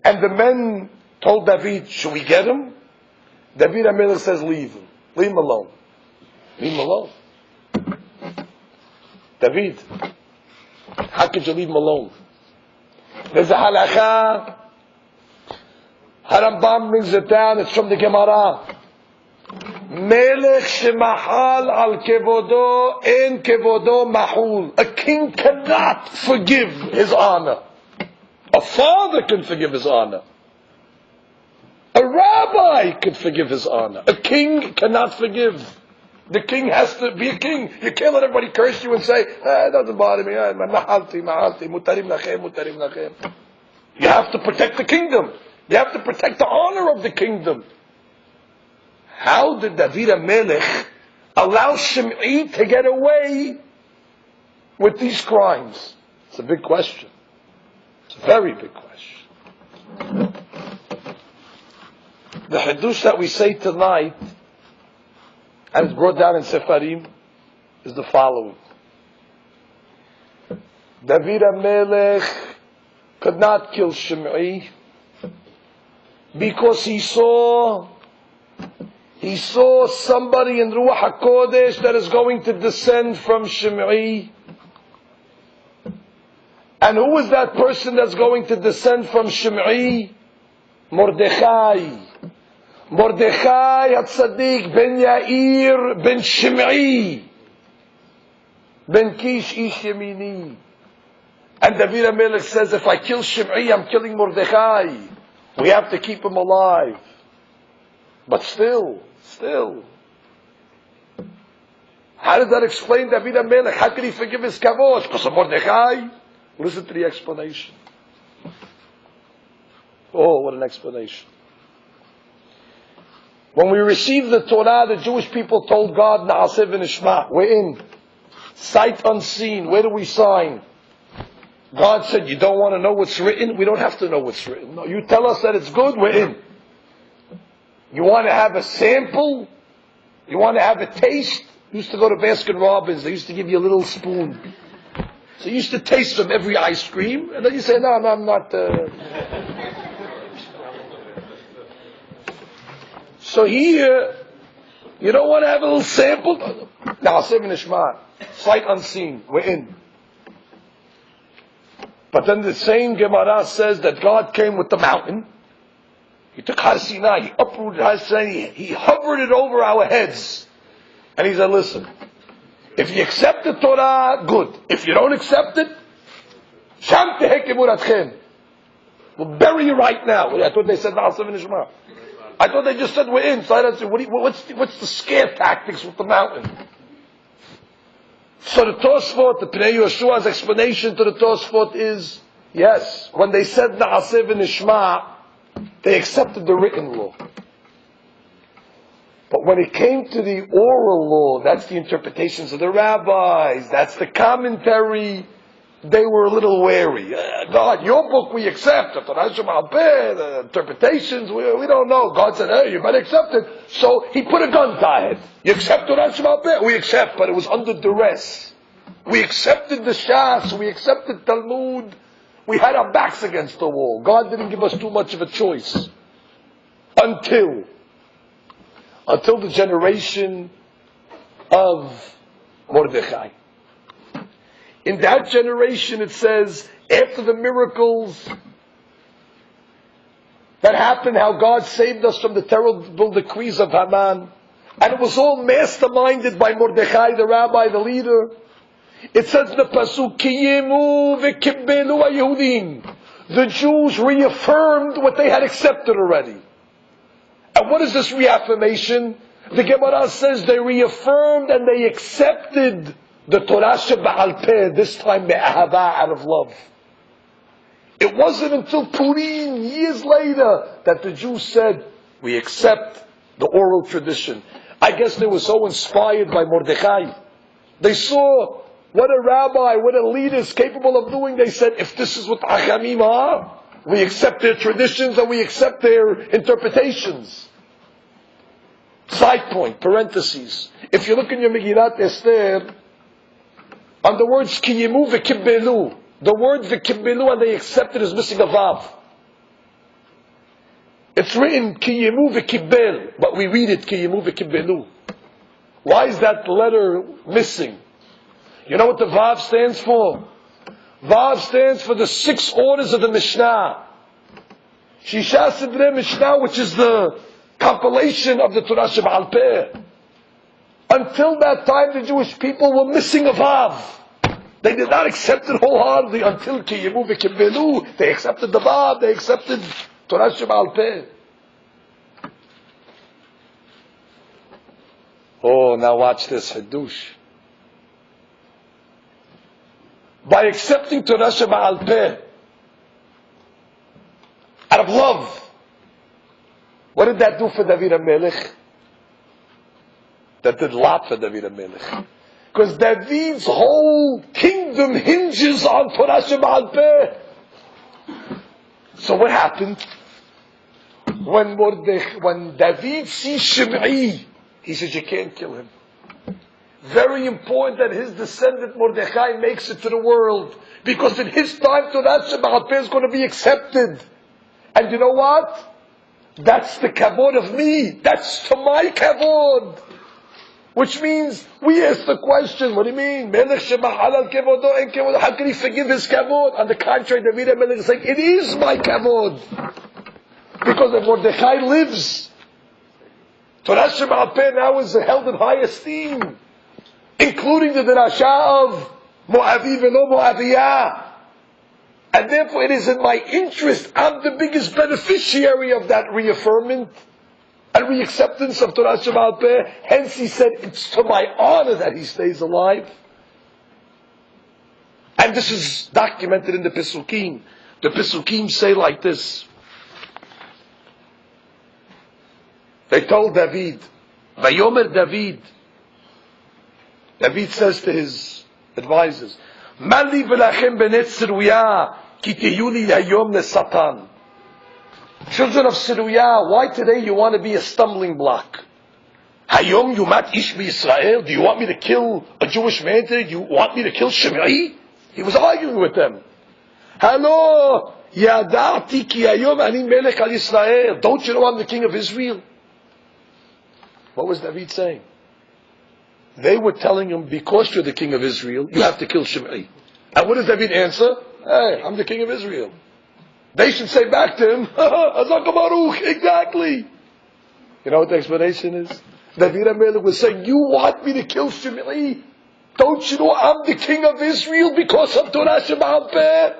And the men told David, should we get him? David HaMelech says, leave him. Leave him alone. Leave him alone. David, how could you leave him alone? There's a halakha. Harambam brings it down. It's from the Gemara. Melech shemahal al kevodo en kevodo mahul. A king cannot forgive his honor. A father can forgive his honor. A rabbi can forgive his honor. A king cannot forgive. The king has to be a king. You can't let everybody curse you and say, it doesn't bother me. Mahalti, mutarim lachem. You have to protect the kingdom. You have to protect the honor of the kingdom. How did David HaMelech allow Shimei to get away with these crimes? It's a big question. It's a very big question. The Hiddush that we say tonight, and it's brought down in Sefarim, is the following. David HaMelech could not kill Shimei because he saw somebody in Ruach HaKodesh that is going to descend from Shimei. And who is that person that's going to descend from Shimei? Mordechai. Mordechai HaTzadik ben Yair ben Shimei ben Kish ish Yemini. And David HaMelech says, if I kill Shimei, I'm killing Mordechai. We have to keep him alive. But still, how does that explain David HaMelech? How could he forgive his kavod? Because of Mordechai? Listen to the explanation. Oh, what an explanation. When we received the Torah, the Jewish people told God, Na'aseh v'nishma, we're in. Sight unseen. Where do we sign? God said, you don't want to know what's written? We don't have to know what's written. No, you tell us that it's good, we're in. You want to have a sample? You want to have a taste? You used to go to Baskin Robbins. They used to give you a little spoon. So you used to taste from every ice cream. And then you say, no, I'm not. So here, you don't want to have a little sample? Now, sight unseen. We're in. But then the same Gemara says that God came with the mountain. He took Har Sinai, he uprooted Har Sinai, he hovered it over our heads. And he said, listen, if you accept the Torah, good. If you don't accept it, Sham teheke muratchem. We'll bury you right now. I thought they said, I thought they just said we're in. So I don't say, what's the scare tactics with the mountain? So the Tosfot, the Pnei Yeshua's explanation to the Tosfot is, yes, when they said Na'aseh v'nishma, they accepted the written law. But when it came to the oral law, that's the interpretations of the rabbis, that's the commentary, they were a little wary. God, your book we accept, the interpretations, we don't know. God said, hey, you better accept it. So he put a gun to our head. You accept Torah Shema Peh? We accept, but it was under duress. We accepted the Shas, we accepted Talmud. We had our backs against the wall. God didn't give us too much of a choice. Until the generation of Mordechai. In that generation, it says, after the miracles that happened, how God saved us from the terrible decrees of Haman, and it was all masterminded by Mordechai, the rabbi, the leader. It says in the Pasuk, Kiyemu v'kibbelu ha'Yehudim. The Jews reaffirmed what they had accepted already. And what is this reaffirmation? The Gemara says they reaffirmed and they accepted the Torah She'Ba'al Peh, this time Be'ahava, out of love. It wasn't until Purim, years later, that the Jews said, we accept the oral tradition. I guess they were so inspired by Mordechai. They saw what a rabbi, what a leader is capable of doing. They said, if this is what Achamim are, we accept their traditions and we accept their interpretations. Side point, parentheses. If you look in your Megillat Esther, on the words Kiyimu v'kibbelu, the word v'kibbelu and they accepted is missing a vav. It's written Kiyimu v'kibbel, but we read it Kiyimu v'kibbelu. Why is that letter missing? You know what the vav stands for? Vav stands for the 6 orders of the Mishnah. Shisha Sidrei Mishnah, which is the compilation of the Torah She'Ba'al Peh. Until that time, the Jewish people were missing a vav. They did not accept it wholeheartedly until Kiyimu v'kibbelu. They accepted the vav, they accepted Torah She'Ba'al Peh. Oh, now watch this, Hadush. By accepting Torah She'Ba'al Peh, out of love, what did that do for David HaMelech? That did a lot for David HaMelech. Because David's whole kingdom hinges on Torah She'Ba'al Peh. So what happened? When David sees Shimei, he says, you can't kill him. Very important that his descendant Mordechai makes it to the world. Because in his time, Torah She'Ba'al Peh is going to be accepted. And you know what? That's the kavod of me. That's to my kavod. Which means, we ask the question, what do you mean? Melech shemahal al kevodo en kevodo. How can he forgive his kavod? On the contrary, David HaMelech is saying, it is my kavod. Because if Mordechai lives, Torah She'Ba'al Peh now is held in high esteem. Including the Drasha of Moavi velo Moaviyah. And therefore it is in my interest, I'm the biggest beneficiary of that reaffirmment and reacceptance of Torah She'Ba'al Peh. Hence he said, it's to my honor that he stays alive. And this is documented in the Pesukim. The Pesukim say like this. They told David, Vayomer David, David says to his advisors, Mali v'lachem benet Siruya, ki tiyu li hayom lesatan. Children of Siruya, why today you want to be a stumbling block? Hayom yumat ish Israel. Do you want me to kill a Jewish man today? Do you want me to kill Shimei? He was arguing with them. Hello, yadati ki hayom ani melech al Israel. Don't you know I'm the king of Israel? What was David saying? They were telling him, because you're the king of Israel, you have to kill Shimei. And what does David answer? Hey, I'm the king of Israel. They should say back to him, Hazaka Baruch, exactly. You know what the explanation is? David HaMelech was saying, you want me to kill Shimei? Don't you know I'm the king of Israel because of Torah She'Ba'al Peh?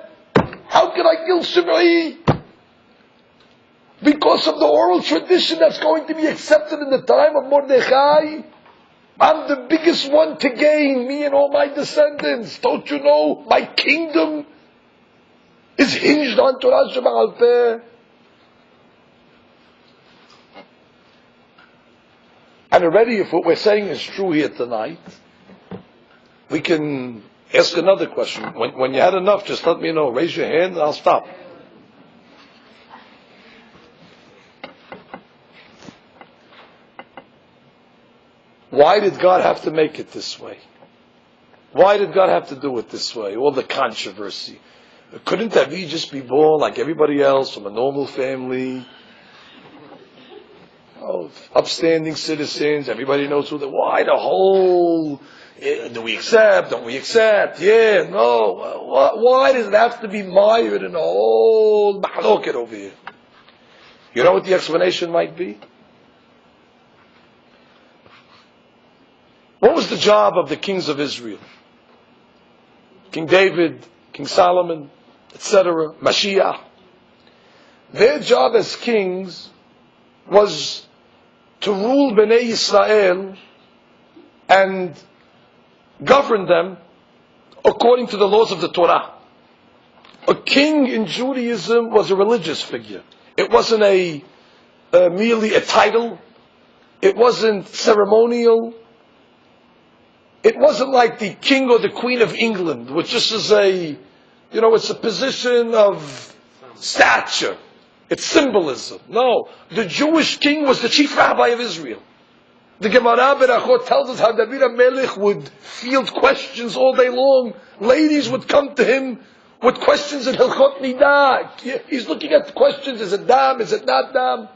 How can I kill Shimei? Because of the oral tradition that's going to be accepted in the time of Mordechai. I'm the biggest one to gain, me and all my descendants. Don't you know my kingdom is hinged on Torah She'Ba'al Peh? And already, if what we're saying is true here tonight, we can ask another question. When you had enough, just let me know. Raise your hand and I'll stop. Why did God have to make it this way? Why did God have to do it this way? All the controversy. Couldn't David just be born like everybody else from a normal family? Oh, upstanding citizens, everybody knows who they are. Why the whole, do we accept, don't we accept? Yeah, no. Why does it have to be mired in a whole mahloket over here? You know what the explanation might be? What was the job of the kings of Israel? King David, King Solomon, etc., Mashiach. Their job as kings was to rule Bnei Israel and governed them according to the laws of the Torah. A king in Judaism was a religious figure. It wasn't merely a title. It wasn't ceremonial. It wasn't like the king or the queen of England, which just is it's a position of stature. It's symbolism. No, the Jewish king was the chief rabbi of Israel. The Gemara Berachot tells us how David HaMelech would field questions all day long. Ladies would come to him with questions in Hilchot Nidah. He's looking at the questions, is it dam, is it not dam?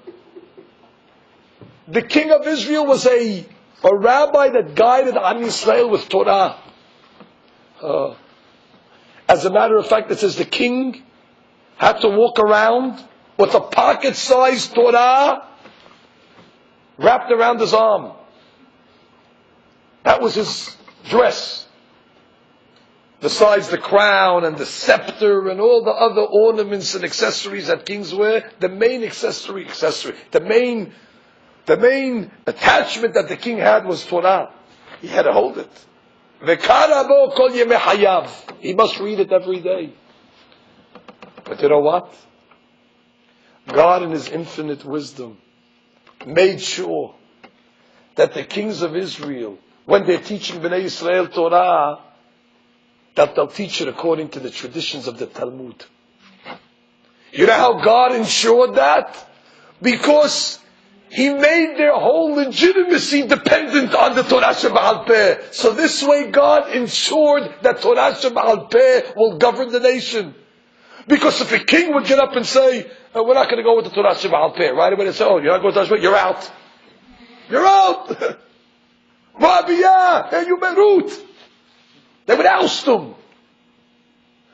The king of Israel was a rabbi that guided Am Yisrael with Torah. As a matter of fact, it says the king had to walk around with a pocket-sized Torah wrapped around his arm. That was his dress. Besides the crown and the scepter and all the other ornaments and accessories that kings wear, the main the main attachment that the king had was Torah. He had to hold it. He must read it every day. But you know what? God in His infinite wisdom made sure that the kings of Israel, when they're teaching Bnei Yisrael Torah, that they'll teach it according to the traditions of the Talmud. You know how God ensured that? Because He made their whole legitimacy dependent on the Torah She'Ba'al Peh. So this way God ensured that Torah She'Ba'al Peh will govern the nation. Because if a king would get up and say, we're not going to go with the Torah She'Ba'al Peh, right away they say, you're not going to Torah She'Ba'al Peh, you're out. You're out! Rabbi, hey, you met Ruth. They would oust him.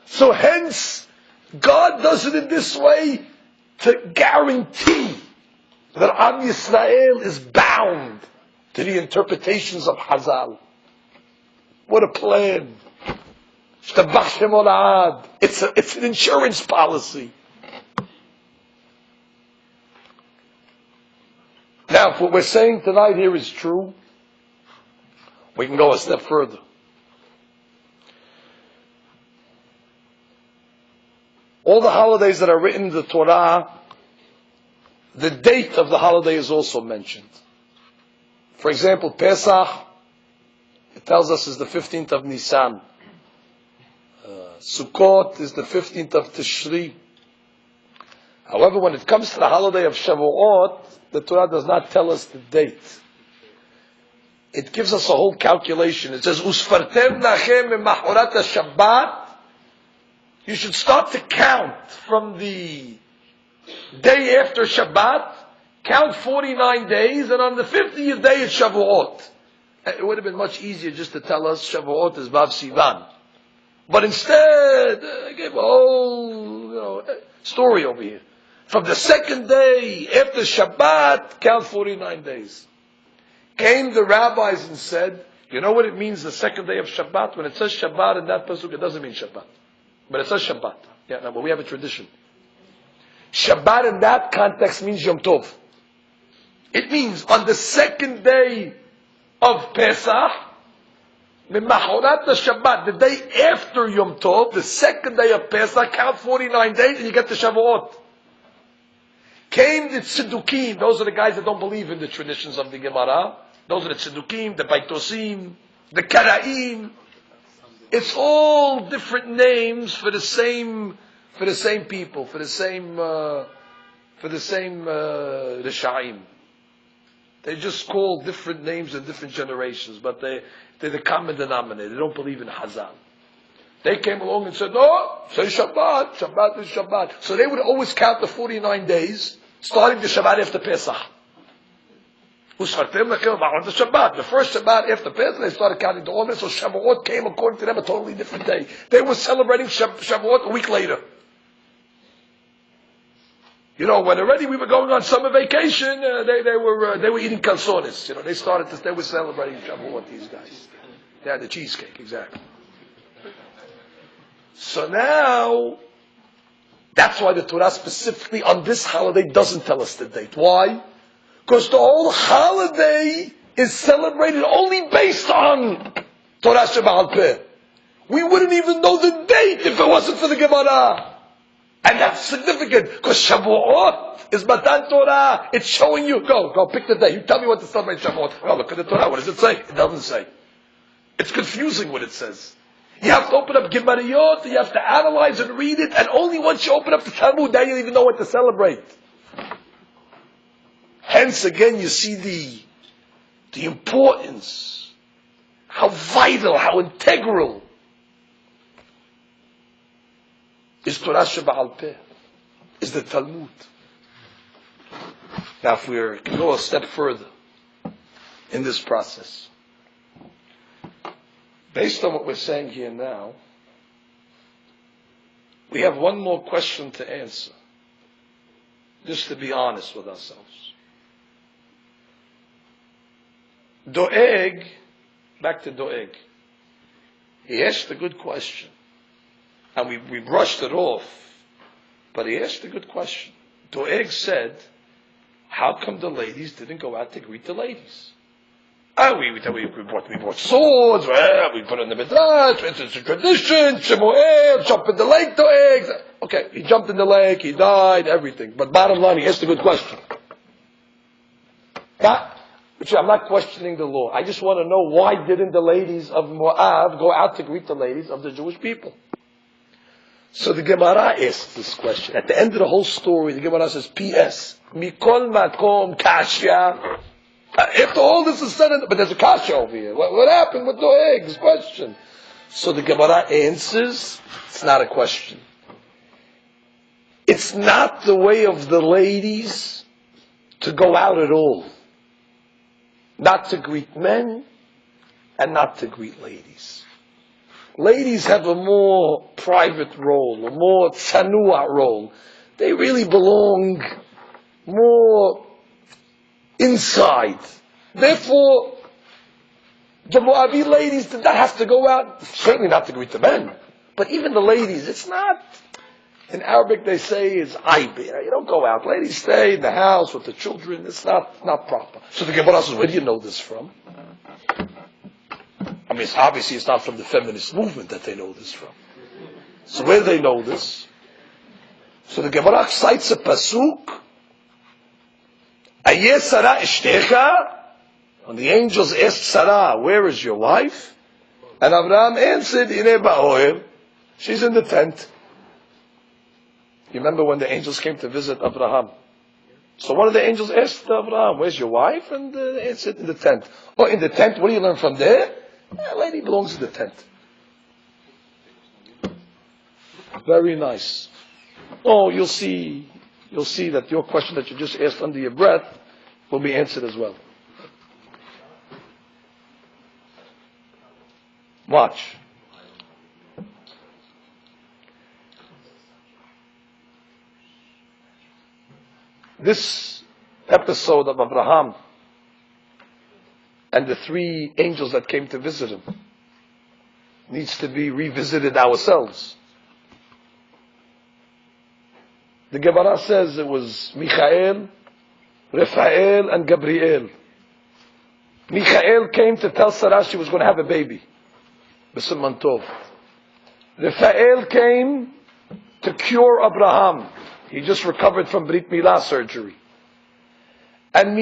So hence, God does it in this way to guarantee that Am Yisrael is bound to the interpretations of Hazal. What a plan. It's an insurance policy. Now, if what we're saying tonight here is true, we can go a step further. All the holidays that are written in the Torah, the date of the holiday is also mentioned. For example, Pesach, it tells us is the 15th of Nisan. Sukkot is the 15th of Tishri. However, when it comes to the holiday of Shavuot, the Torah does not tell us the date. It gives us a whole calculation. It says, Usfartem nachem machorat Shabbat. You should start to count from the day after Shabbat, count 49 days, and on the 50th day it's Shavuot. It would have been much easier just to tell us Shavuot is Vav Sivan. But instead, I gave a whole story over here. From the second day after Shabbat, count 49 days. Came the rabbis and said, you know what it means the second day of Shabbat? When it says Shabbat in that pasuk, it doesn't mean Shabbat. But it says Shabbat. Yeah, no, but we have a tradition. Shabbat in that context means Yom Tov. It means on the second day of Pesach, Mimachorat Shabbat, the day after Yom Tov, the second day of Pesach, count 49 days and you get to Shavuot. Came the Tzedukim, those are the guys that don't believe in the traditions of the Gemara. Those are the Tzedukim, the Baitosim, the Karaim. It's all different names for the same people, for the same Rishaim. They just call different names in different generations, but they're the common denominator. They don't believe in Hazal. They came along and said, no, say Shabbat. Shabbat is Shabbat. So they would always count the 49 days, starting the Shabbat after Pesach. The first Shabbat after Pesach, they started counting the Omer, so Shavuot came according to them a totally different day. They were celebrating Shavuot a week later. When already we were going on summer vacation, they were eating calzones. They were celebrating Shavuot, these guys. They had the cheesecake, exactly. So now, that's why the Torah specifically on this holiday doesn't tell us the date. Why? Because the whole holiday is celebrated only based on Torah Sheba'al Peh. We wouldn't even know the date if it wasn't for the Gemara. And that's significant, because Shavuot is Matan Torah. It's showing you, go pick the day. You tell me what to celebrate Shavuot. Oh, look at the Torah. What does it say? It doesn't say. It's confusing what it says. You have to open up Gemariyot, you have to analyze and read it, and only once you open up the Talmud, then you even know what to celebrate. Hence, again, you see the importance, how vital, how integral is Torah Sheba'al Peh, is the Talmud. Now, if we can go a step further in this process, based on what we're saying here now, we have one more question to answer, just to be honest with ourselves. Doeg, back to Doeg, he asked a good question, and we brushed it off, but he asked a good question. Doeg said, how come the ladies didn't go out to greet the ladies? We bought swords, we put in the midrash, it's a tradition, Shemuel, jump in the lake to eggs. Okay, he jumped in the lake, he died, everything. But bottom line, he asked a good question. I'm not questioning the law. I just want to know, why didn't the ladies of Moab go out to greet the ladies of the Jewish people? So the Gemara asks this question. At the end of the whole story, the Gemara says, P.S. Mikol makom kashya. After all this is said, but there's a kasha over here. What happened with Doeg's question? So the Gemara answers, it's not a question. It's not the way of the ladies to go out at all. Not to greet men, and not to greet ladies. Ladies have a more private role, a more tsanua role. They really belong more inside. Therefore, the Moabite ladies did not have to go out, certainly not to greet the men, but even the ladies, it's not, in Arabic they say is aib. You don't go out. Ladies stay in the house with the children. It's not proper. So the Gemara says, where do you know this from? I mean, obviously it's not from the feminist movement that they know this from. So where do they know this? So the Gemara cites a pasuk, Ayeh Sarah ishtecha. When the angels asked Sarah, where is your wife? And Abraham answered, Ine ba'oel. She's in the tent. You remember when the angels came to visit Abraham? So one of the angels asked Abraham, where's your wife? And they answered, in the tent. Oh, in the tent? What do you learn from there? A lady belongs in the tent. Very nice. Oh, you'll see that your question that you just asked under your breath will be answered as well. Watch. This episode of Abraham and the three angels that came to visit him needs to be revisited ourselves. The Gemara says it was Michael, Raphael, and Gabriel. Michael came to tell Sarah she was going to have a baby. B'Siman Tov. Raphael came to cure Abraham. He just recovered from Brit Milah surgery. And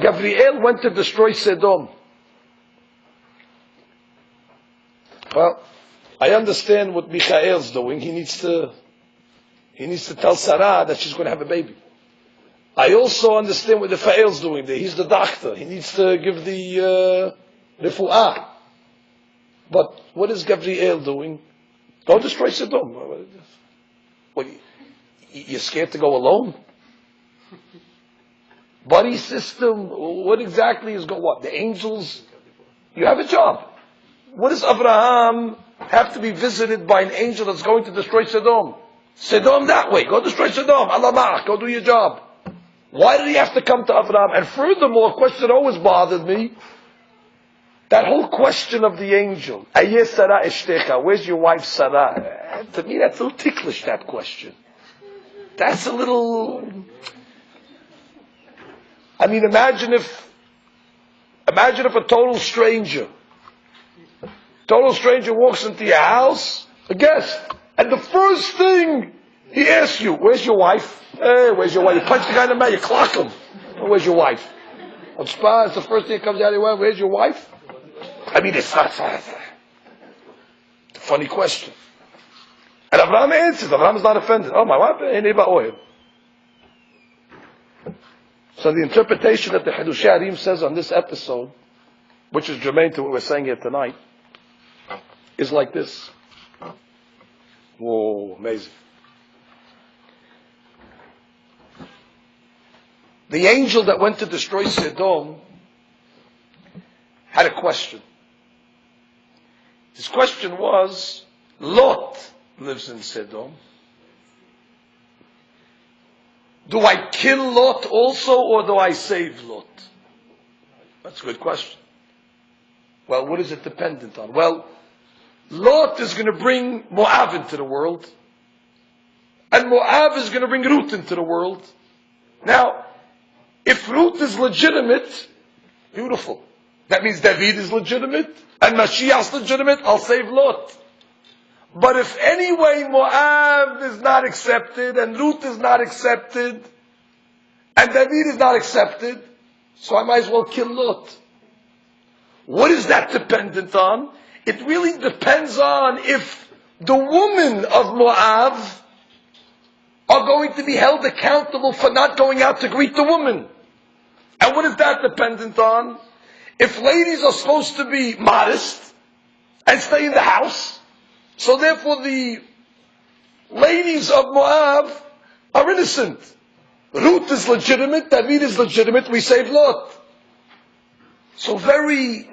Gabriel went to destroy Sodom. Well, I understand what Michael's doing. He needs to tell Sarah that she's going to have a baby. I also understand what Raphael's doing there. He's the doctor. He needs to give the refuah. But what is Gabriel doing? Go destroy Sodom. What, you're scared to go alone? Buddy system? What exactly is going on? The angels? You have a job. What does Abraham have to be visited by an angel that's going to destroy Sodom? Sodom that way. Go destroy Sodom. Allah ma'ach. Go do your job. Why did he have to come to Abraham? And furthermore, a question that always bothered me, that whole question of the angel. Ayeh Sarah ishtecha. Where's your wife Sarah? To me, that's a little ticklish, that question. That's a little... I mean, imagine if a total stranger Total stranger walks into your house, a guest, and the first thing he asks you, where's your wife? Hey, where's your wife? You punch the guy in the mouth, you clock him. Oh, where's your wife? It's the first thing that comes out of your mouth, where's your wife? I mean, it's a funny question. And Abraham answers. Abraham is not offended. Oh, my wife? So the interpretation that the Hidushei Harim says on this episode, which is germane to what we're saying here tonight, is like this. Whoa, amazing. The angel that went to destroy Sodom had a question. His question was, Lot lives in Sodom. Do I kill Lot also, or do I save Lot? That's a good question. Well, what is it dependent on? Well, Lot is going to bring Moab into the world, and Moab is going to bring Ruth into the world. Now, if Ruth is legitimate, beautiful. That means David is legitimate, and Mashiach is legitimate, I'll save Lot. But if anyway Moab is not accepted, and Ruth is not accepted, and David is not accepted, so I might as well kill Lot. What is that dependent on? It really depends on if the women of Moab are going to be held accountable for not going out to greet the woman. And what is that dependent on? If ladies are supposed to be modest and stay in the house, so therefore the ladies of Moab are innocent. Ruth is legitimate, David is legitimate, we save Lot. So very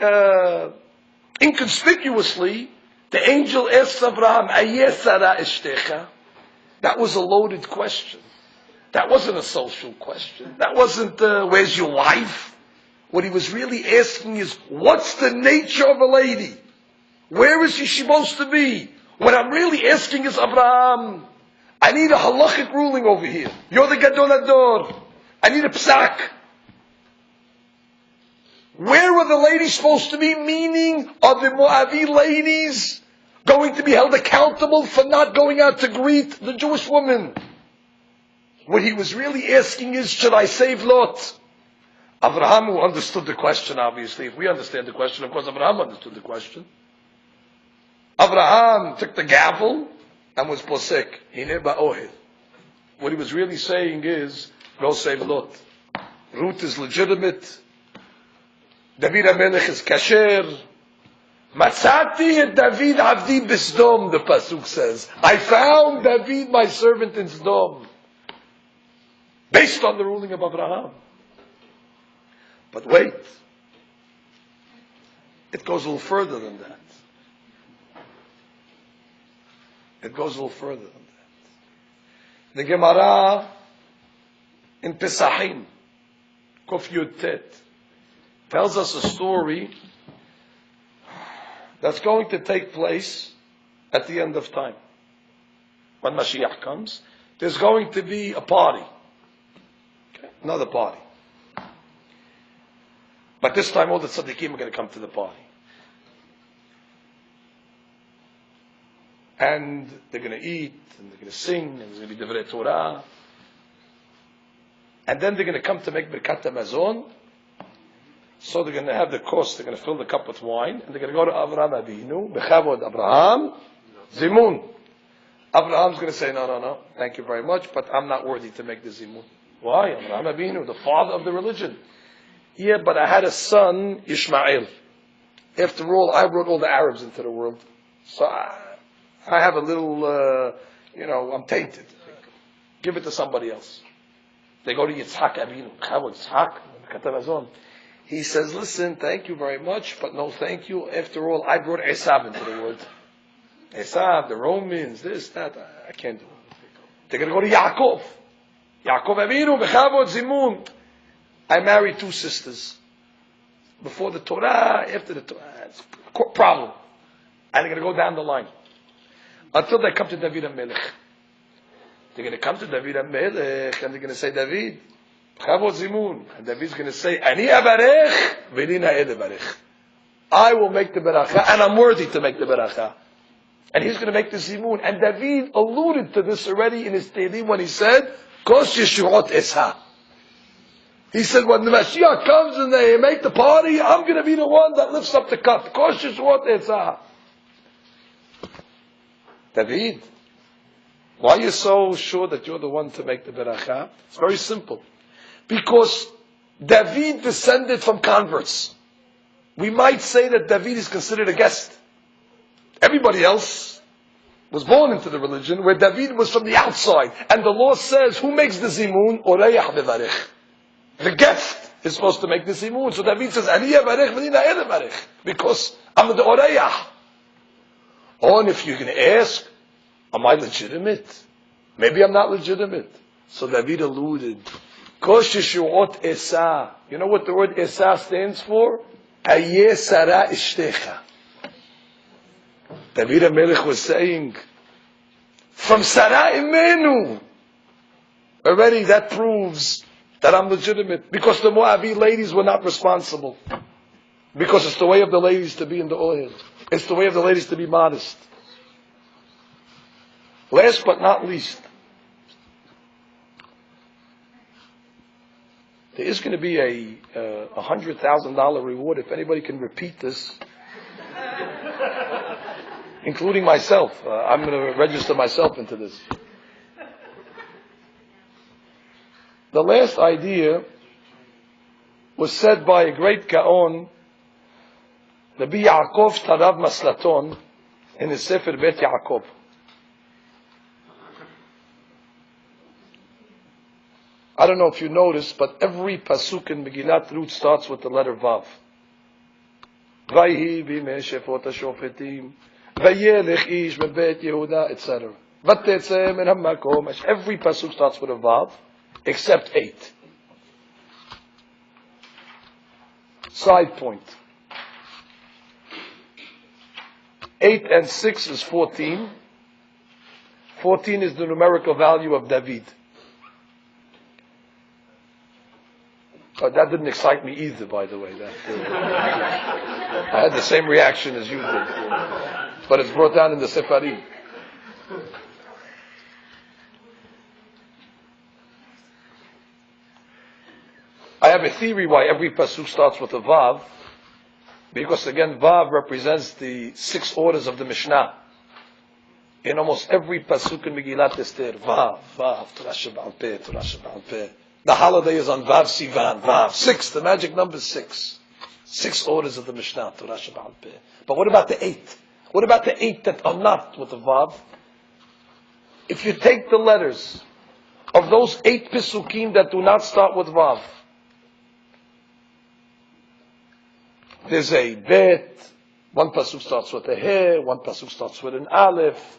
inconspicuously, the angel asks Abraham, Ayesara ishtecha? That was a loaded question. That wasn't a social question. That wasn't, where's your wife? What he was really asking is, what's the nature of a lady? Where is she supposed to be? What I'm really asking is, Abraham, I need a halachic ruling over here. You're the Gadol Hador. I need a psak. Where are the ladies supposed to be? Meaning, are the Moabi ladies going to be held accountable for not going out to greet the Jewish woman? What he was really asking is, should I save Lot? Abraham, who understood the question, obviously, if we understand the question, of course Abraham understood the question. Abraham took the gavel and was posek. What he was really saying is, go save Lot. Ruth is legitimate. David HaMelech is kasher. Matzati et David avdi b'Sdom, the pasuk says. I found David, my servant, in Sdom. Based on the ruling of Abraham. But wait. It goes a little further than that. It goes a little further than that. The Gemara in Pesachim, Kof Yud Tet, tells us a story that's going to take place at the end of time. When Mashiach comes, there's going to be a party. Okay? Another party. But this time all the tzaddikim are going to come to the party. And they're going to eat, and they're going to sing, and there's going to be Divrei Torah. And then they're going to come to make Birkat HaMazon. So they're going to have the course, they're going to fill the cup with wine, and they're going to go to Avraham Avinu, Bechavod Abraham, Zimun. Abraham's going to say, no, thank you very much, but I'm not worthy to make the Zimun. Why? Avraham Avinu, the father of the religion. Yeah, but I had a son, Ishmael. After all, I brought all the Arabs into the world. So I have a little, I'm tainted. Give it to somebody else. They go to Yitzhak Avinu, Bechavod Yitzhak, Birkat HaMazon. He says, listen, thank you very much, but no thank you. After all, I brought Esav into the world. Esav, the Romans, this, that, I can't do it. They're going to go to Yaakov. Yaakov Avinu, Bechavod, Zimun. I married two sisters. Before the Torah, after the Torah. It's a problem. And they're going to go down the line. Until they come to David HaMelech. They're going to come to David HaMelech, and they're going to say, David, Bechavod Zimun. And David's going to say, Ani avarech, v'ni na'ed avarech. I will make the beracha, and I'm worthy to make the beracha. And he's going to make the zimun. And David alluded to this already in his Tehillim when he said, Kos Yeshuot Esha. He said, when the Mashiach comes and they make the party, I'm going to be the one that lifts up the cup. Kos Yeshuot Esha. David, why are you so sure that you're the one to make the beracha? It's very simple. Because David descended from converts. We might say that David is considered a guest. Everybody else was born into the religion, where David was from the outside. And the law says, who makes the zimun? Oreyah bevarich. The guest is supposed to make the zimun. So David says, Ani yavarich, v'ni na'eh levarich. Because I'm the oreyah. Oh, and if you're going to ask, am I legitimate? Maybe I'm not legitimate. So David alluded, Kosh Yeshuot Esa. You know what the word Esa stands for? Ayeh Sarah Ishtecha. David HaMelech was saying, from Sarah Imenu. Already that proves that I'm legitimate. Because the Moabite ladies were not responsible. Because it's the way of the ladies to be in the oil. It's the way of the ladies to be modest. Last but not least, there is going to be a $100,000 reward if anybody can repeat this, including myself. I'm going to register myself into this. The last idea was said by a great Gaon, Rabbi Yaakov Tarav Maslaton, in his Sefer Bet Yaakov. I don't know if you noticed, but every pasuk in Megillat Ruth starts with the letter Vav. Vayhi b'mei shefot hashofetim, vayelech ish bebet Yehuda, etc. Vatetzeh min hamakom. Every pasuk starts with a Vav, except 8. Side point. 8 and 6 is 14. 14 is the numerical value of David. That didn't excite me either, by the way. I had the same reaction as you did. But it's brought down in the Sefarim. I have a theory why every pasuk starts with a Vav. Because again, Vav represents the 6 orders of the Mishnah. In almost every pasuk in Megillat Esther, Vav, Torah Sheba'al Peh, Torah Sheba'al Peh. The holiday is on Vav Sivan, Vav. 6, the magic number is 6. 6 orders of the Mishnah, Torah Sheba'al Peh. But what about the 8? What about the 8 that are not with the Vav? If you take the letters of those 8 Pesukim that do not start with Vav, there's a Bet, one Pasuk starts with a He, one Pasuk starts with an Aleph,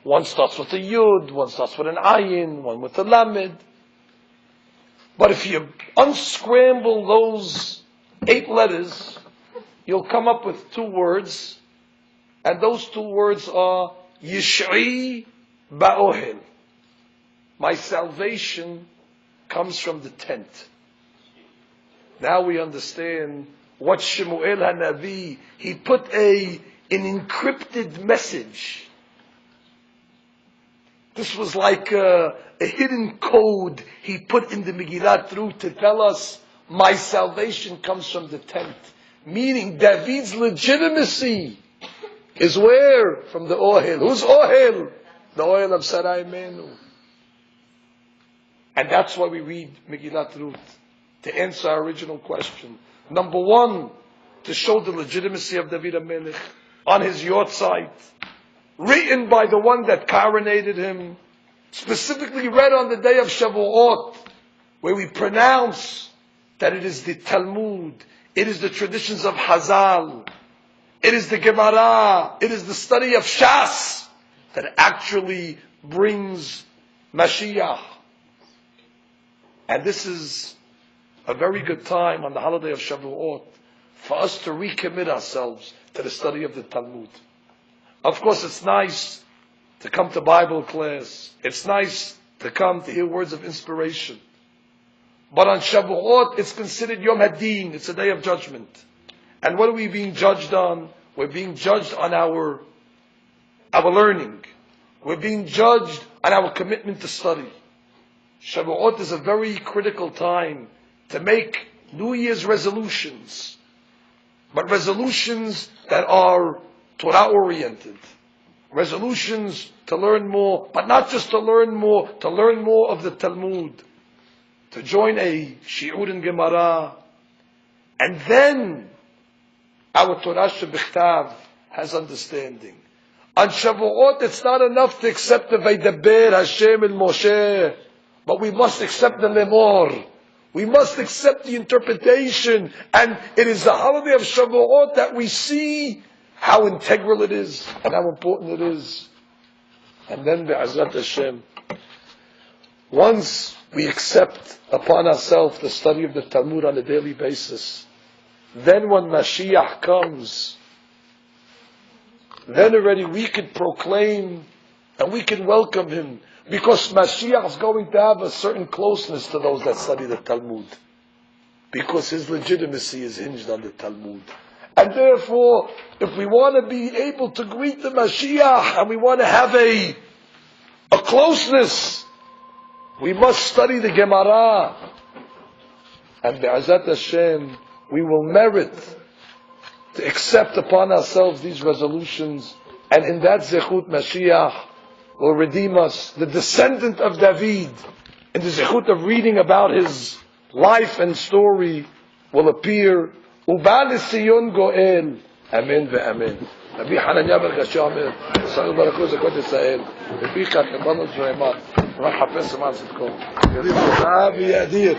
one starts with a Yud, one starts with an Ayin, one with a Lamed. But if you unscramble those 8 letters, you'll come up with 2 words, and those 2 words are Yish'i Ba'ohel. My salvation comes from the tent. Now we understand what Shemuel HaNavi, he put an encrypted message. This was like a hidden code he put in the Megillat Ruth to tell us, my salvation comes from the tent. Meaning David's legitimacy is where? From the Ohel. Who's Ohel? The Ohel of Sarai Menu. And that's why we read Megillat Ruth, to answer our original question. Number 1, to show the legitimacy of David HaMelech on his yortzeit, written by the one that coronated him, specifically read on the day of Shavuot, where we pronounce that it is the Talmud, it is the traditions of Hazal, it is the Gemara, it is the study of Shas that actually brings Mashiach. And this is a very good time on the holiday of Shavuot for us to recommit ourselves to the study of the Talmud. Of course, it's nice to come to Bible class. It's nice to come to hear words of inspiration. But on Shavuot, it's considered Yom Hadin. It's a day of judgment. And what are we being judged on? We're being judged on our learning. We're being judged on our commitment to study. Shavuot is a very critical time to make New Year's resolutions, but resolutions that are Torah-oriented. Resolutions to learn more, but not just to learn more of the Talmud, to join a shiur in Gemara, and then our Torah shebichtav has understanding. On Shavuot, it's not enough to accept the Vaydaber Hashem el Moshe, but we must accept the Lemor. We must accept the interpretation, and it is the holiday of Shavuot that we see how integral it is and how important it is. And then Be'ezrat Hashem, once we accept upon ourselves the study of the Talmud on a daily basis, then when Mashiach comes, then already we can proclaim and we can welcome him, because Mashiach is going to have a certain closeness to those that study the Talmud, because his legitimacy is hinged on the Talmud. And therefore, if we want to be able to greet the Mashiach and we want to have a closeness, we must study the Gemara. And Be'ezrat Hashem, we will merit to accept upon ourselves these resolutions. And in that Zechut, Mashiach will redeem us. The descendant of David, in the Zechut of reading about his life and story, will appear. Uba l'Sion Goel. Amen ve'amen. Rabbi Hananya בר גשי אומר, ישראל ברכו זכות ישראל, בפיך תבנו זוהמה, וחפש למען צדקו. יריב תודה ויאדיר.